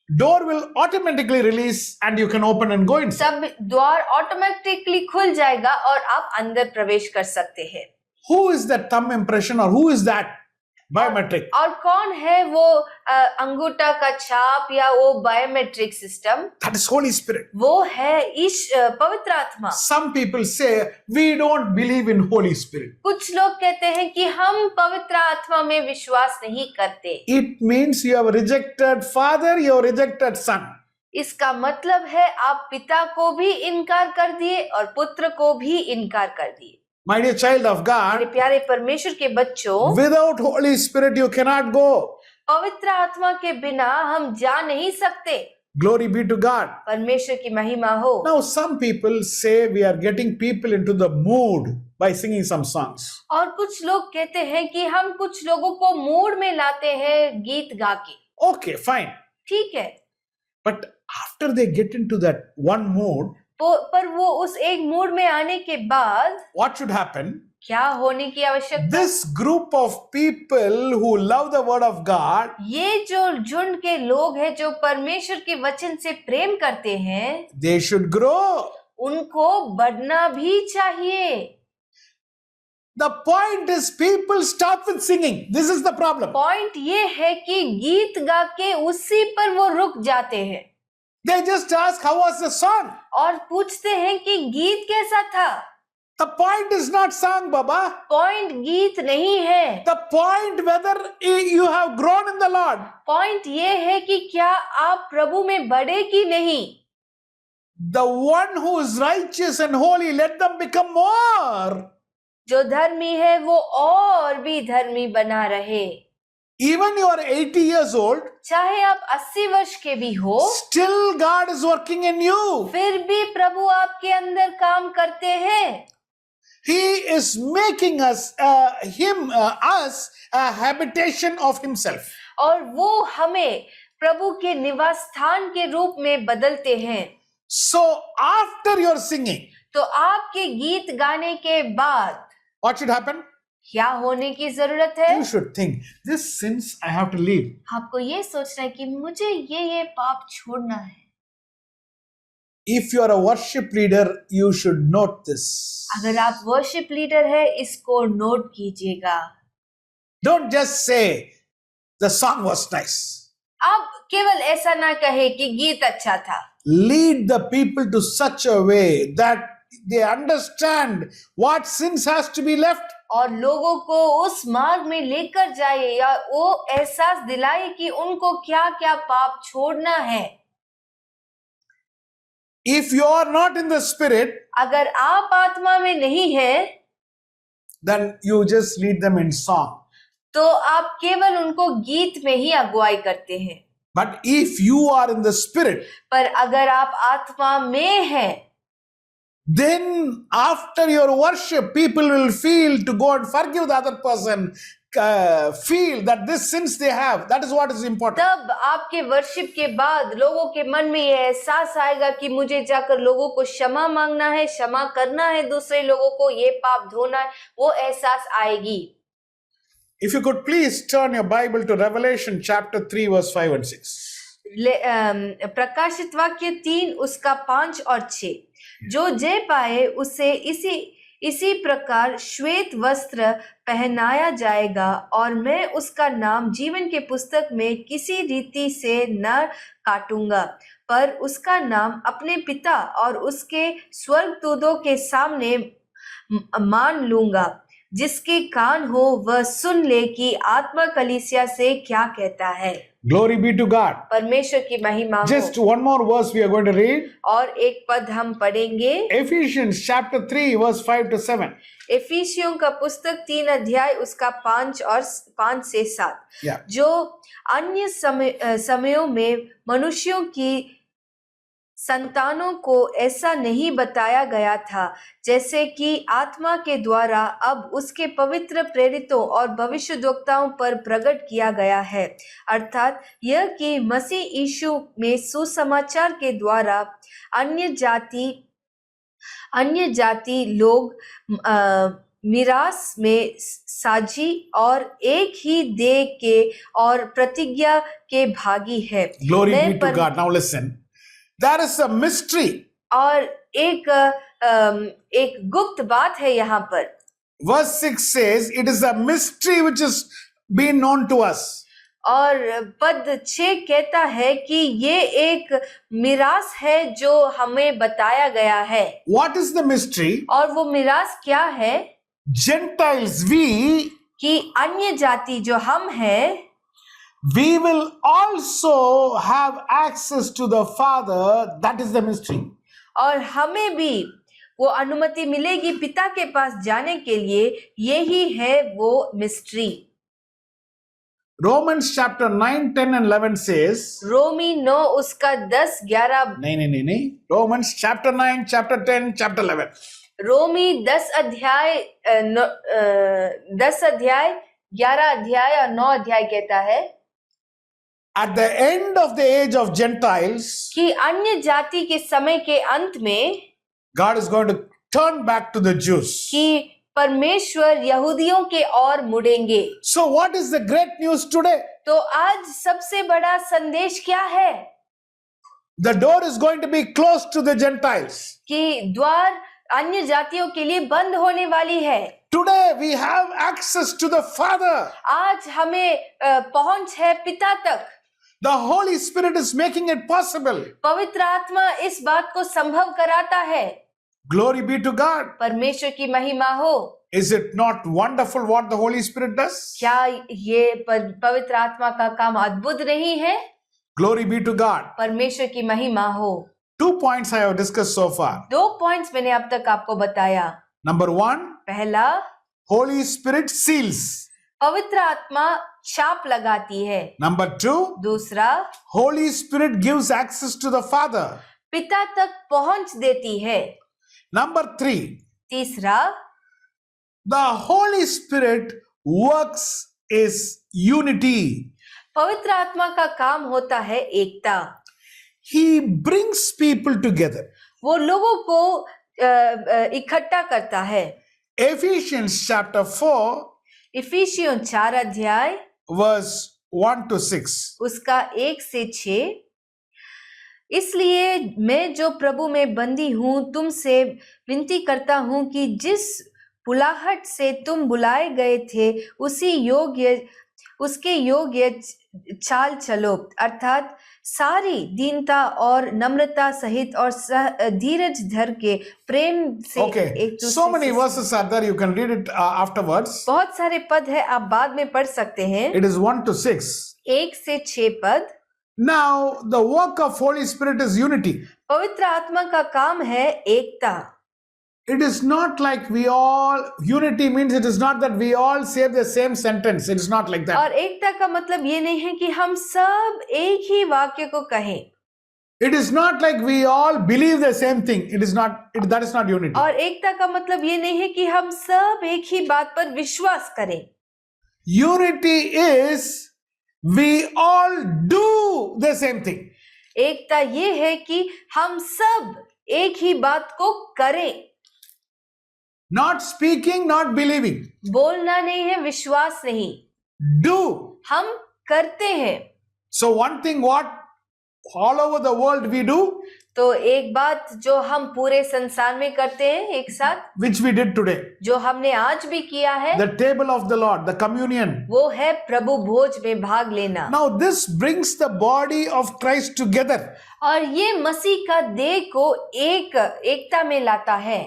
Door will automatically release and you can open and go inside. तब द्वार ऑटोमेटिकली खुल जाएगा और आप अंदर प्रवेश कर सकते हैं। Who is that thumb impression or who is that biometric? और कौन है वो अंगूठा का छाप या वो biometric system? That is Holy Spirit. वो है पवित्र आत्मा। Some people say we don't believe in Holy Spirit. कुछ लोग कहते हैं कि हम पवित्र आत्मा में विश्वास नहीं करते। It means you have rejected Father, you have rejected Son. इसका मतलब है आप पिता को भी इनकार कर दिए और पुत्र को भी इनकार कर दिए। My dear child of मेरे God, प्यारे परमेश्वर के बच्चों, without Holy Spirit you cannot go. पवित्र आत्मा के बिना हम जा नहीं सकते। Glory be to God. परमेश्वर की महिमा हो। Now some people say we are getting people into the mood by singing some songs. और कुछ लोग कहते हैं कि हम कुछ लोगों को मूड में लाते हैं गीत गा के। Okay, fine. ठीक है, But after they get into that one mood, पर वो उस एक मूड में आने के बाद what should happen? क्या होने की आवश्यकता? This group of people who love the word of God, ये जो झुंड के लोग हैं जो परमेश्वर के वचन से प्रेम करते हैं, they should grow. उनको बढ़ना भी चाहिए। The point is people stop with singing. This is the problem. Point ये है कि गीत गा के उसी पर वो रुक जाते हैं They just ask how was the song. और पूछते हैं कि गीत कैसा था। The point is not song, Baba. Point गीत नहीं है। The point whether you have grown in the Lord. Point ये है कि क्या आप प्रभु में बढ़े कि नहीं। The one who is righteous and holy, let them become more. जो धर्मी है वो और भी धर्मी बना रहे। Even you are 80 years old, चाहे आप 80 वर्ष के भी हो, still God is working in you. फिर भी प्रभु आपके अंदर काम करते हैं। He is making us a habitation of himself. और वो हमें प्रभु के निवास स्थान के रूप में बदलते हैं। So after your singing, तो आपके गीत गाने के बाद what should happen? क्या होने की जरूरत है? You should think, this sins I have to leave. आपको ये सोचना है कि मुझे ये पाप छोड़ना है। If you are a worship leader, you should note this. अगर आप वर्शिप लीडर है, इसको नोट कीजिएगा। Don't just say the song was nice. आप केवल ऐसा ना कहे कि गीत अच्छा था। Lead the people to such a way that they understand what sins has to be left. और लोगों को उस मार्ग में लेकर जाए या वो एहसास दिलाए कि उनको क्या क्या पाप छोड़ना है। If you are not in the spirit, अगर आप आत्मा में नहीं है then you just lead them in song. तो आप केवल उनको गीत में ही अगुवाई करते हैं। But if you are in the spirit, पर अगर आप आत्मा में हैं, then after your worship, people will feel to go and forgive the other person, feel that this sins they have. That is what is important. तब आपके worship के बाद लोगों के मन में यह एहसास आएगा कि मुझे जाकर लोगों को क्षमा मांगना है, क्षमा करना है, दूसरे लोगों को ये पाप धोना है, वो एहसास आएगी। If you could please turn your Bible to Revelation chapter 3 verse 5 and 6. प्रकाशित वाक्य 3 उसका 5 और 6। जो जय पाए उसे इसी प्रकार श्वेत वस्त्र पहनाया जाएगा और मैं उसका नाम जीवन के पुस्तक में किसी रीति से न काटूंगा, पर उसका नाम अपने पिता और उसके स्वर्गदूतों के सामने मान लूंगा। जिसके कान हो वह सुन ले कि आत्मा कलीसिया से क्या कहता है। Glory be to God. परमेश्वर की महिमा हो। Just one more verse we are going to read. और एक पद हम पढ़ेंगे। Ephesians chapter 3 verse 5 to 7. इफिसियों का पुस्तक 3 अध्याय उसका 5 से 7। Yeah. जो अन्य समयों में मनुष्यों की संतानों को ऐसा नहीं बताया गया था, जैसे कि आत्मा के द्वारा अब उसके पवित्र प्रेरितों और भविष्यद्वक्ताओं पर प्रकट किया गया है। अर्थात यह कि मसीह यीशु में सुसमाचार के द्वारा अन्य जाति लोग मिरास में साझी और एक ही देह के और प्रतिज्ञा के भागी है। Glory be to God. Now listen. There is a mystery. और एक गुप्त बात है यहाँ पर। Verse 6 says, it is a mystery which is been known to us. और पद 6 कहता है कि ये एक मिरास है जो हमें बताया गया है। What is the mystery? और वो मिरास क्या है? Gentiles, we कि अन्य जाति जो हम हैं, we will also have access to the Father. That is the mystery. और हमें भी वो अनुमति मिलेगी पिता के पास जाने के लिए। यही है वो mystery. Romans chapter 9, 10 and 11 says, रोमी 9 उसका 10, 11। नहीं. Romans chapter 9, chapter 10, chapter 11. रोमी 10 अध्याय 11 अध्याय और 9 अध्याय कहता है At the end of the age of Gentiles, कि अन्य जाति के समय के अंत में God is going to turn back to the Jews. कि परमेश्वर यहूदियों के ओर मुड़ेंगे। So what is the great news today? तो आज सबसे बड़ा संदेश क्या है? The door is going to be closed to the Gentiles. कि द्वार अन्य जातियों के लिए बंद होने वाली है। Today we have access to the Father. आज हमें पहुंच है पिता तक। The Holy Spirit is making it possible. पवित्र आत्मा इस बात को संभव कराता है। Glory be to God. परमेश्वर की महिमा हो। Is it not wonderful what the Holy Spirit does? क्या ये पवित्र आत्मा का काम अद्भुत नहीं है? Glory be to God. परमेश्वर की महिमा हो। 2 points I have discussed so far. 2 points मैंने अब तक आपको बताया। Number 1, पहला, Holy Spirit seals. पवित्र आत्मा छाप लगाती है। Number 2, दूसरा, Holy Spirit gives access to the Father. पिता तक पहुंच देती है। Number 3, तीसरा, the Holy Spirit works is unity. पवित्र आत्मा का काम होता है एकता। He brings people together. वो लोगों को इकट्ठा करता है। Ephesians chapter 4 इफिसियों 4 अध्याय verse 1 to 6. उसका 1 से 6। इसलिए मैं जो प्रभु में बंदी हूँ तुमसे विनती करता हूँ कि जिस बुलाहट से तुम बुलाए गए थे उसके योग्य चाल चलो, अर्थात सारी दीनता और नम्रता सहित और धीरज धर के प्रेम से Okay, एक so दूसरे many से। verses are there. You can read it afterwards. बहुत सारे पद है, आप बाद में पढ़ सकते हैं। It is 1 to 6. 1 से 6 पद। Now, the work of Holy Spirit is unity. पवित्र आत्मा का काम है एकता। It is not like we all, unity means it is not that we all say the same sentence. It is not like that. और एकता का मतलब ये नहीं है कि हम सब एक ही वाक्य को कहें। It is not like we all believe the same thing. It is not, that is not unity. और एकता का मतलब ये नहीं है कि हम सब एक ही बात पर विश्वास करें। Unity is we all do the same thing. एकता ये है कि हम सब एक ही बात को करें। Not speaking, not believing. बोलना नहीं है, विश्वास नहीं, Do. हम करते हैं। So one thing what all over the world we do, तो एक बात जो हम पूरे संसार में करते हैं एक साथ, which we did today. जो हमने आज भी किया है, The table of the Lord, the communion. वो है प्रभु भोज में भाग लेना। Now this brings the body of Christ together. और ये मसीह का देह को एकता में लाता है।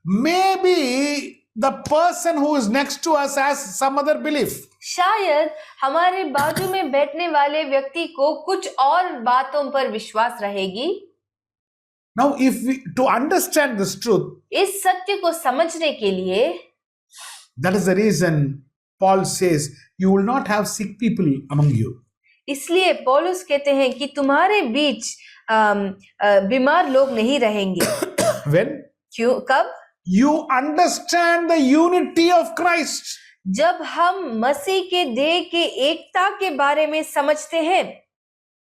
Maybe the person who is next to us has some other belief. शायद हमारे बाजू में बैठने वाले व्यक्ति को कुछ और बातों पर विश्वास रहेगी। Now, if we, to understand this truth, इस सत्य को समझने के लिए, that is the reason Paul says, you will not have sick people among you. इसलिए पौलुस कहते हैं कि तुम्हारे बीच बीमार लोग नहीं रहेंगे। When क्यों? कब? you understand the unity of Christ. जब हम मसीह के देह के एकता के बारे में समझते हैं,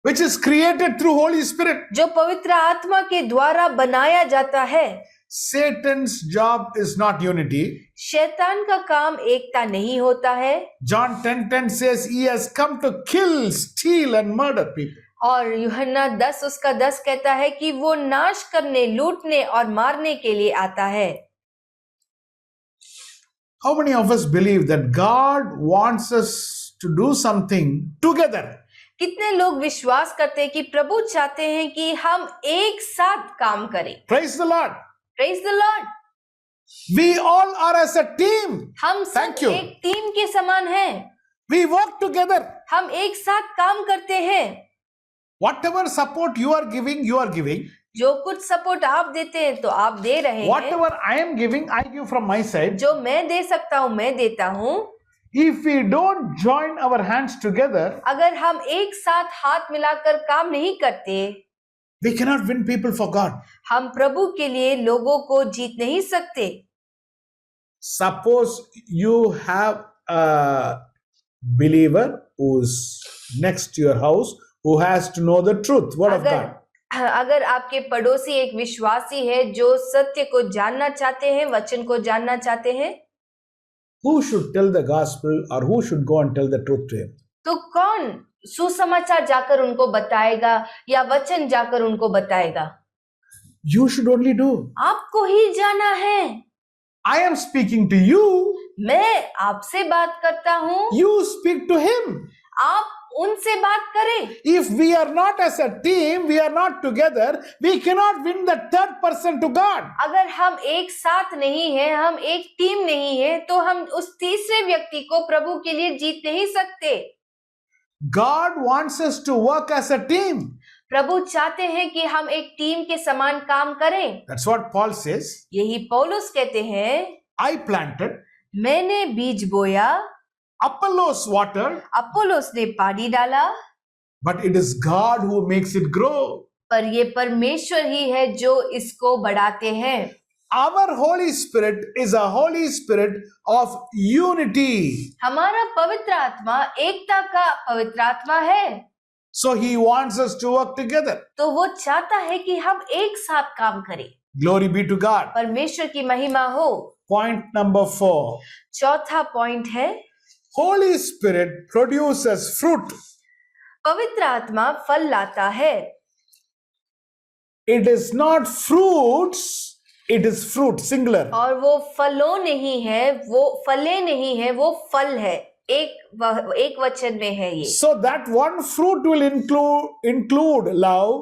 which is created through Holy Spirit. जो पवित्र आत्मा के द्वारा बनाया जाता है। Satan's job is not unity. शैतान का काम एकता नहीं होता है। John 10:10 says he has come to kill, steal and murder people. और यूहन्ना 10 उसका 10 कहता है कि वो नाश करने, लूटने और मारने के लिए आता है। How many of us believe that God wants us to do something together? कितने लोग विश्वास करते हैं कि प्रभु चाहते हैं कि हम एक साथ काम करें? Praise the Lord. Praise the Lord. We all are as a team. हम सब Thank you. एक टीम के समान हैं। We work together. हम एक साथ काम करते हैं। Whatever support you are giving. जो कुछ सपोर्ट आप देते हैं तो आप दे रहे हैं। Whatever I am giving, I give from my side. जो मैं दे सकता हूँ मैं देता हूँ। If we don't join our hands together, अगर हम एक साथ हाथ मिलाकर काम नहीं करते, we cannot win people for God. हम प्रभु के लिए लोगों को जीत नहीं सकते। Suppose you have a believer who's next to your house who has to know the truth, word of God. अगर आपके पड़ोसी एक विश्वासी है जो सत्य को जानना चाहते हैं, वचन को जानना चाहते हैं, Who should tell the gospel or who should go and tell the truth to him? तो कौन सुसमाचार जाकर उनको बताएगा या वचन जाकर उनको बताएगा? You should only do. आपको ही जाना है। I am speaking to you. मैं आपसे बात करता हूँ, You speak to him. आप उनसे बात करें। If we are not as a team, we are not together, we cannot win the third person to God. अगर हम एक साथ नहीं हैं, हम एक टीम नहीं है, तो हम उस तीसरे व्यक्ति को प्रभु के लिए जीत नहीं सकते। God wants us to work as a team. प्रभु चाहते हैं कि हम एक टीम के समान काम करें। That's what Paul says. यही पौलुस कहते हैं, I planted, मैंने बीज बोया, Apollos watered, अपोलोस ने पानी डाला, but it is God who makes it grow. पर ये परमेश्वर ही है जो इसको बढ़ाते हैं। Our Holy Spirit is a Holy Spirit of unity. हमारा पवित्र आत्मा एकता का पवित्र आत्मा है। So he wants us to work together. तो वो चाहता है कि हम एक साथ काम करें। Glory be to God. परमेश्वर की महिमा हो। Point number 4. चौथा पॉइंट है, Holy Spirit produces fruit. पवित्र आत्मा फल लाता है। It is not fruits, it is fruit, singular. और वो फलों नहीं है, वो फले नहीं है, वो फल है। एक वचन में है ये। So that one fruit will include love,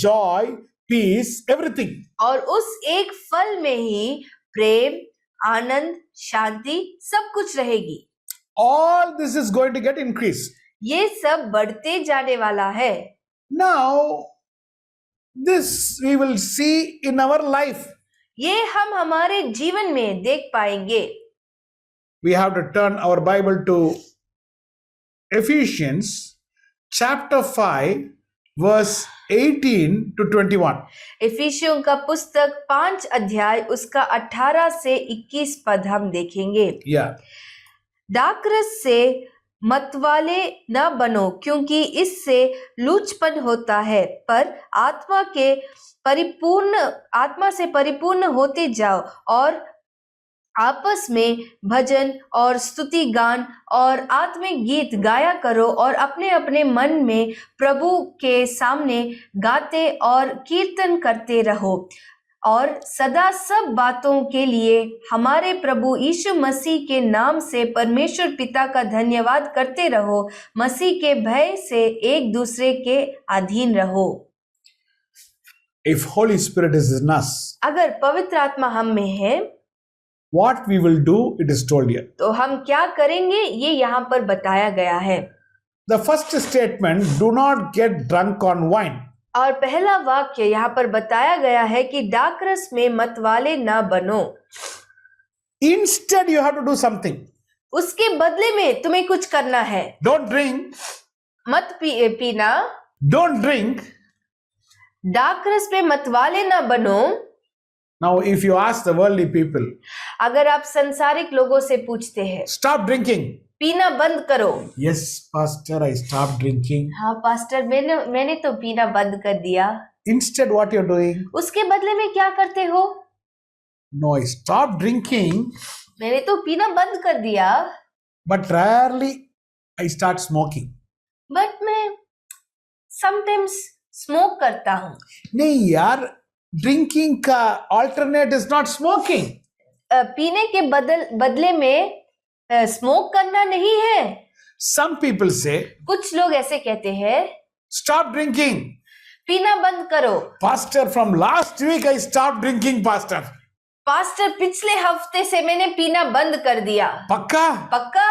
joy, peace, everything. और उस एक फल में ही प्रेम, आनंद, शांति सब कुछ रहेगी। All this is going to get increased. ये सब बढ़ते जाने वाला है। Now, this we will see in our life. ये हम हमारे जीवन में देख पाएंगे। We have to turn our Bible to Ephesians chapter 5 verse 18 to 21. इफिसियों का पुस्तक 5 अध्याय उसका 18 से 21 पद हम देखेंगे। Yeah. दाखरस से मतवाले न बनो, क्योंकि इससे लूचपन होता है, पर आत्मा से परिपूर्ण होते जाओ और आपस में भजन और स्तुति गान और आत्मिक गीत गाया करो और अपने अपने मन में प्रभु के सामने गाते और कीर्तन करते रहो और सदा सब बातों के लिए हमारे प्रभु यीशु मसीह के नाम से परमेश्वर पिता का धन्यवाद करते रहो। मसीह के भय से एक दूसरे के अधीन रहो। If Holy Spirit is in us, अगर पवित्र आत्मा हम में है, what we will do, it is told here. तो हम क्या करेंगे ये यहाँ पर बताया गया है। The first statement, do not get drunk on wine. और पहला वाक्य यहाँ पर बताया गया है कि दाखरस में मतवाले ना बनो। Instead, you have to do something. उसके बदले में तुम्हें कुछ करना है। Don't drink. मत पीना। Don't drink. दाखरस में मतवाले ना बनो। Now, if you ask the worldly people, अगर आप संसारिक लोगों से पूछते हैं, stop drinking. पीना बंद करो। Yes, Pastor, I stopped drinking. हाँ पास्टर, मैंने तो पीना बंद कर दिया। Instead, what you're doing? उसके बदले में क्या करते हो? No, I stopped drinking, मैंने तो पीना बंद कर दिया, but rarely I start smoking. But मैं समटाइम्स स्मोक करता हूँ। नहीं यार, ड्रिंकिंग का अल्टरनेट इज नॉट स्मोकिंग। पीने के बदले में स्मोक करना नहीं है। सम पीपल से, कुछ लोग ऐसे कहते हैं, स्टॉप ड्रिंकिंग। पीना बंद करो। Pastor, from last week I stop drinking pastor. Pastor, पिछले हफ्ते से मैंने पीना बंद कर दिया। पक्का? पक्का?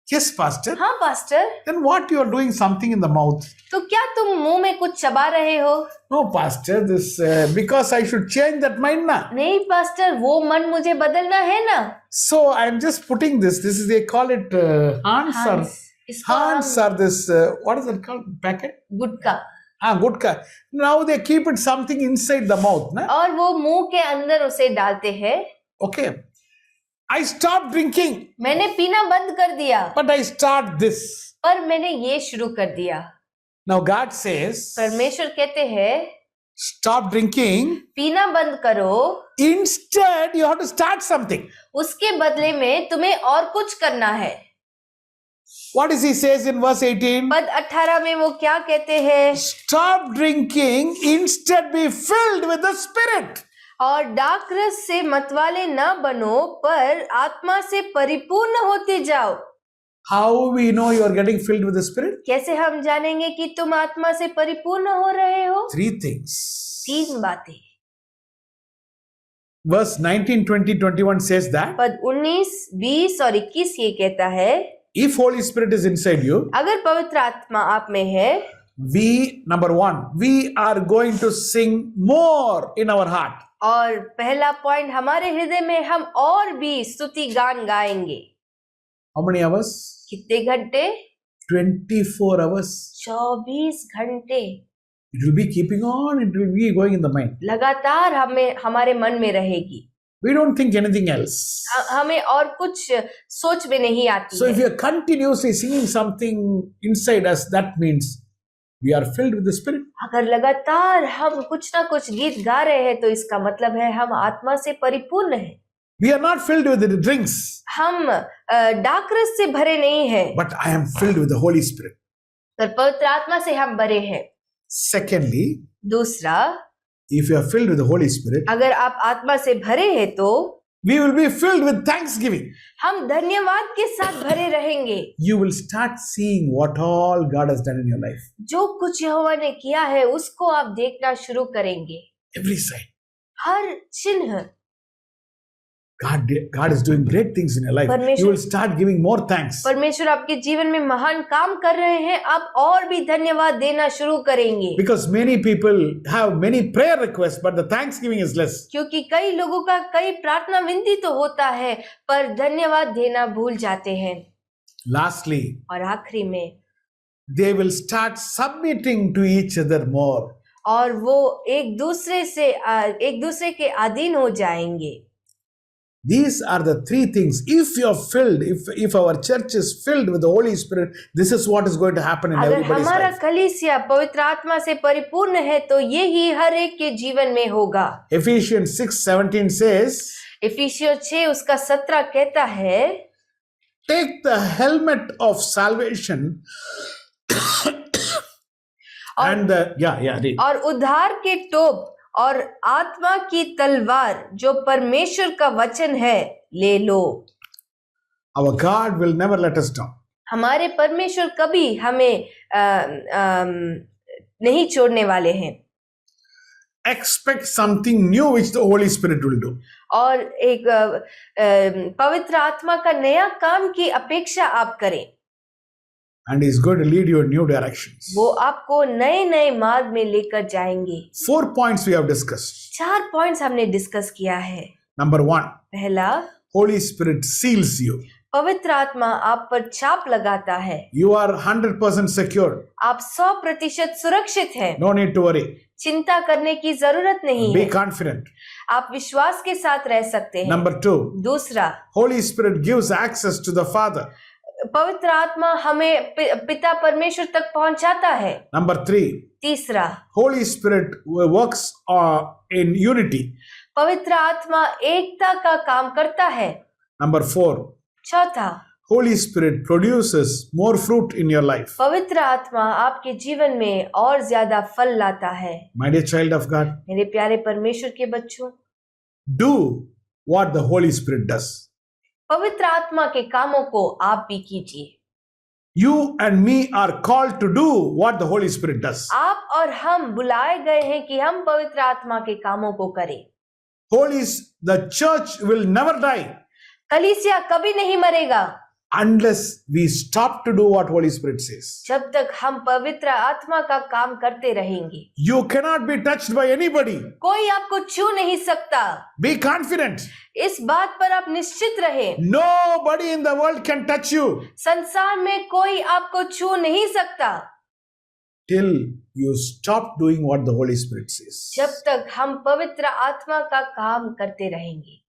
Yes pastor. हाँ pastor. Then what you are doing something in the mouth? तो क्या तुम मुंह में कुछ चबा रहे हो? No pastor, this because I should change that mind ना। नहीं पास्टर, वो मन मुझे बदलना है ना। So I am just putting this they call it Hans or this what is it called, packet? Gutkha. Gutkha. Now they keep it something inside the mouth, ना? और वो मुंह के अंदर उसे डालते हैं। Okay, I stopped drinking, मैंने पीना बंद कर दिया, but I start this. पर मैंने ये शुरू कर दिया। Now God says, परमेश्वर कहते हैं, stop drinking. पीना बंद करो। Instead, you have to start something. उसके बदले में तुम्हें और कुछ करना है। What does he says in verse 18? पद 18 में वो क्या कहते हैं? Stop drinking, instead be filled with the Spirit. और दाखरस से मतवाले न बनो, पर आत्मा से परिपूर्ण होते जाओ। How we know you are getting filled with the Spirit? कैसे हम जानेंगे कि तुम आत्मा से परिपूर्ण हो रहे हो? 3 things. 3 बातें। Verse 19, 20, 21 says that पद 19, 20 और 21 ये कहता है, if Holy Spirit is inside you, अगर पवित्र आत्मा आप में है, number 1, we are going to sing more in our heart. और पहला पॉइंट, हमारे हृदय में हम और भी स्तुति गान गाएंगे। How many hours? कितने घंटे? 24 hours. 24 घंटे। It will be keeping on, it will be going in the mind. लगातार हमारे मन में रहेगी। We don't think anything else. हमें और कुछ सोच में नहीं आती So है। if you are continuously singing something inside us, that means we are filled with the Spirit. अगर लगातार हम कुछ ना कुछ गीत गा रहे हैं, तो इसका मतलब है हम आत्मा से परिपूर्ण हैं। We are not filled with the drinks, हम दाखरस से भरे नहीं हैं, but I am filled with the Holy Spirit. पर पवित्र आत्मा से हम भरे हैं। Secondly, दूसरा, if you are filled with the Holy Spirit, अगर आप आत्मा से भरे हैं, तो We will be filled with thanksgiving. हम धन्यवाद के साथ भरे रहेंगे। You will start seeing what all God has done in your life. जो कुछ यहोवा ने किया है उसको आप देखना शुरू करेंगे। Every side. हर चिन्ह। God is doing great things in your life. परमेश्वर- You will start giving more thanks. परमेश्वर आपके जीवन में महान काम कर रहे हैं, आप और भी धन्यवाद देना शुरू करेंगे। Because many people have many prayer requests, but the thanksgiving is less. क्योंकि कई लोगों का कई प्रार्थना विनती तो होता है पर धन्यवाद देना भूल जाते हैं। Lastly, और आखिरी में they will start submitting to each other more. और वो एक दूसरे के अधीन हो जाएंगे। These are the three things. If you're filled, if our church is filled with the Holy Spirit, this is what is going to happen in अगर everybody's हमारा life. कलीसिया पवित्र आत्मा से परिपूर्ण है तो ये ही हर एक के जीवन में होगा। Ephesians 6:17 says, इफिसियों 6 उसका 17 कहता है, take the helmet of salvation and the, read. और उद्धार के टोप और आत्मा की तलवार जो परमेश्वर का वचन है ले लो। Our God will never let us down. हमारे परमेश्वर कभी हमें नहीं छोड़ने वाले हैं। Expect something new which the Holy Spirit will do. और एक पवित्र आत्मा का नया काम की अपेक्षा आप करें। And He's going to lead you in new directions. वो आपको नए नए मार्ग में लेकर जाएंगे। 4 points we have discussed. 4 points हमने डिस्कस किया है। Number 1, पहला, Holy Spirit seals you. पवित्र आत्मा आप पर छाप लगाता है। You are 100% secured. आप 100% सुरक्षित हैं। No need to worry. चिंता करने की जरूरत नहीं Be है। confident. आप विश्वास के साथ रह सकते हैं। Number 2, दूसरा, Holy Spirit gives access to the Father. पवित्र आत्मा हमें पिता परमेश्वर तक पहुंचाता है। Number 3, तीसरा, Holy Spirit works in unity. पवित्र आत्मा एकता का काम करता है। Number 4, चौथा, Holy Spirit produces more fruit in your life. पवित्र आत्मा आपके जीवन में और ज्यादा फल लाता है। My dear child of God, मेरे प्यारे परमेश्वर के बच्चों, do what the Holy Spirit does. पवित्र आत्मा के कामों को आप भी कीजिए। You and me are called to do what the Holy Spirit does. आप और हम बुलाए गए हैं कि हम पवित्र आत्मा के कामों को करें। The church will never die कलीसिया कभी नहीं मरेगा unless we stop to do what Holy Spirit says. जब तक हम पवित्र आत्मा का काम करते रहेंगे। You cannot be touched by anybody. कोई आपको छू नहीं सकता। Be confident. इस बात पर आप निश्चित रहें। Nobody in the world can touch you संसार में कोई आपको छू नहीं सकता till you stop doing what the Holy Spirit says. जब तक हम पवित्र आत्मा का काम करते रहेंगे।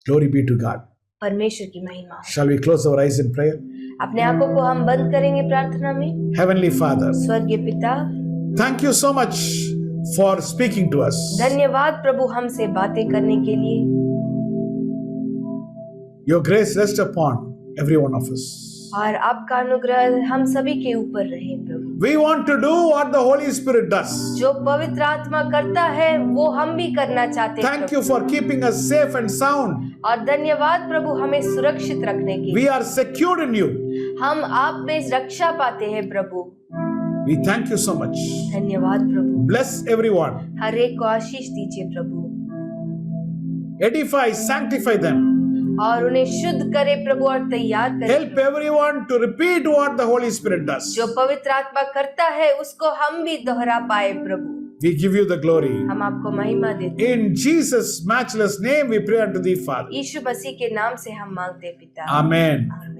Glory be to God. परमेश्वर की महिमा। Shall we close our eyes in prayer? अपने आंखों को हम बंद करेंगे प्रार्थना में। Heavenly Father, स्वर्गीय पिता, thank you so much for speaking to us. धन्यवाद प्रभु हमसे बातें करने के लिए। Your grace rest upon every one of us. और आपका अनुग्रह हम सभी के ऊपर रहे प्रभु। We want to do what the Holy Spirit does. जो पवित्र आत्मा करता है वो हम भी करना चाहते हैं Thank Prabhu. you for keeping us safe and sound. और धन्यवाद प्रभु हमें सुरक्षित रखने के लिए। We are secured in you. हम आप में रक्षा पाते हैं प्रभु। We thank you so much. धन्यवाद प्रभु। Bless everyone. हर एक को आशीष दीजिए प्रभु Edify, sanctify them. और उन्हें शुद्ध करे प्रभु और तैयार करे। Help everyone to repeat what the Holy Spirit does. जो पवित्र आत्मा करता है उसको हम भी दोहरा पाए प्रभु। We give you the glory. हम आपको महिमा देते हैं। In Jesus' matchless name we pray unto thee, Father. यीशु मसीह के नाम से हम मांगते हैं पिता। Amen. आमीन।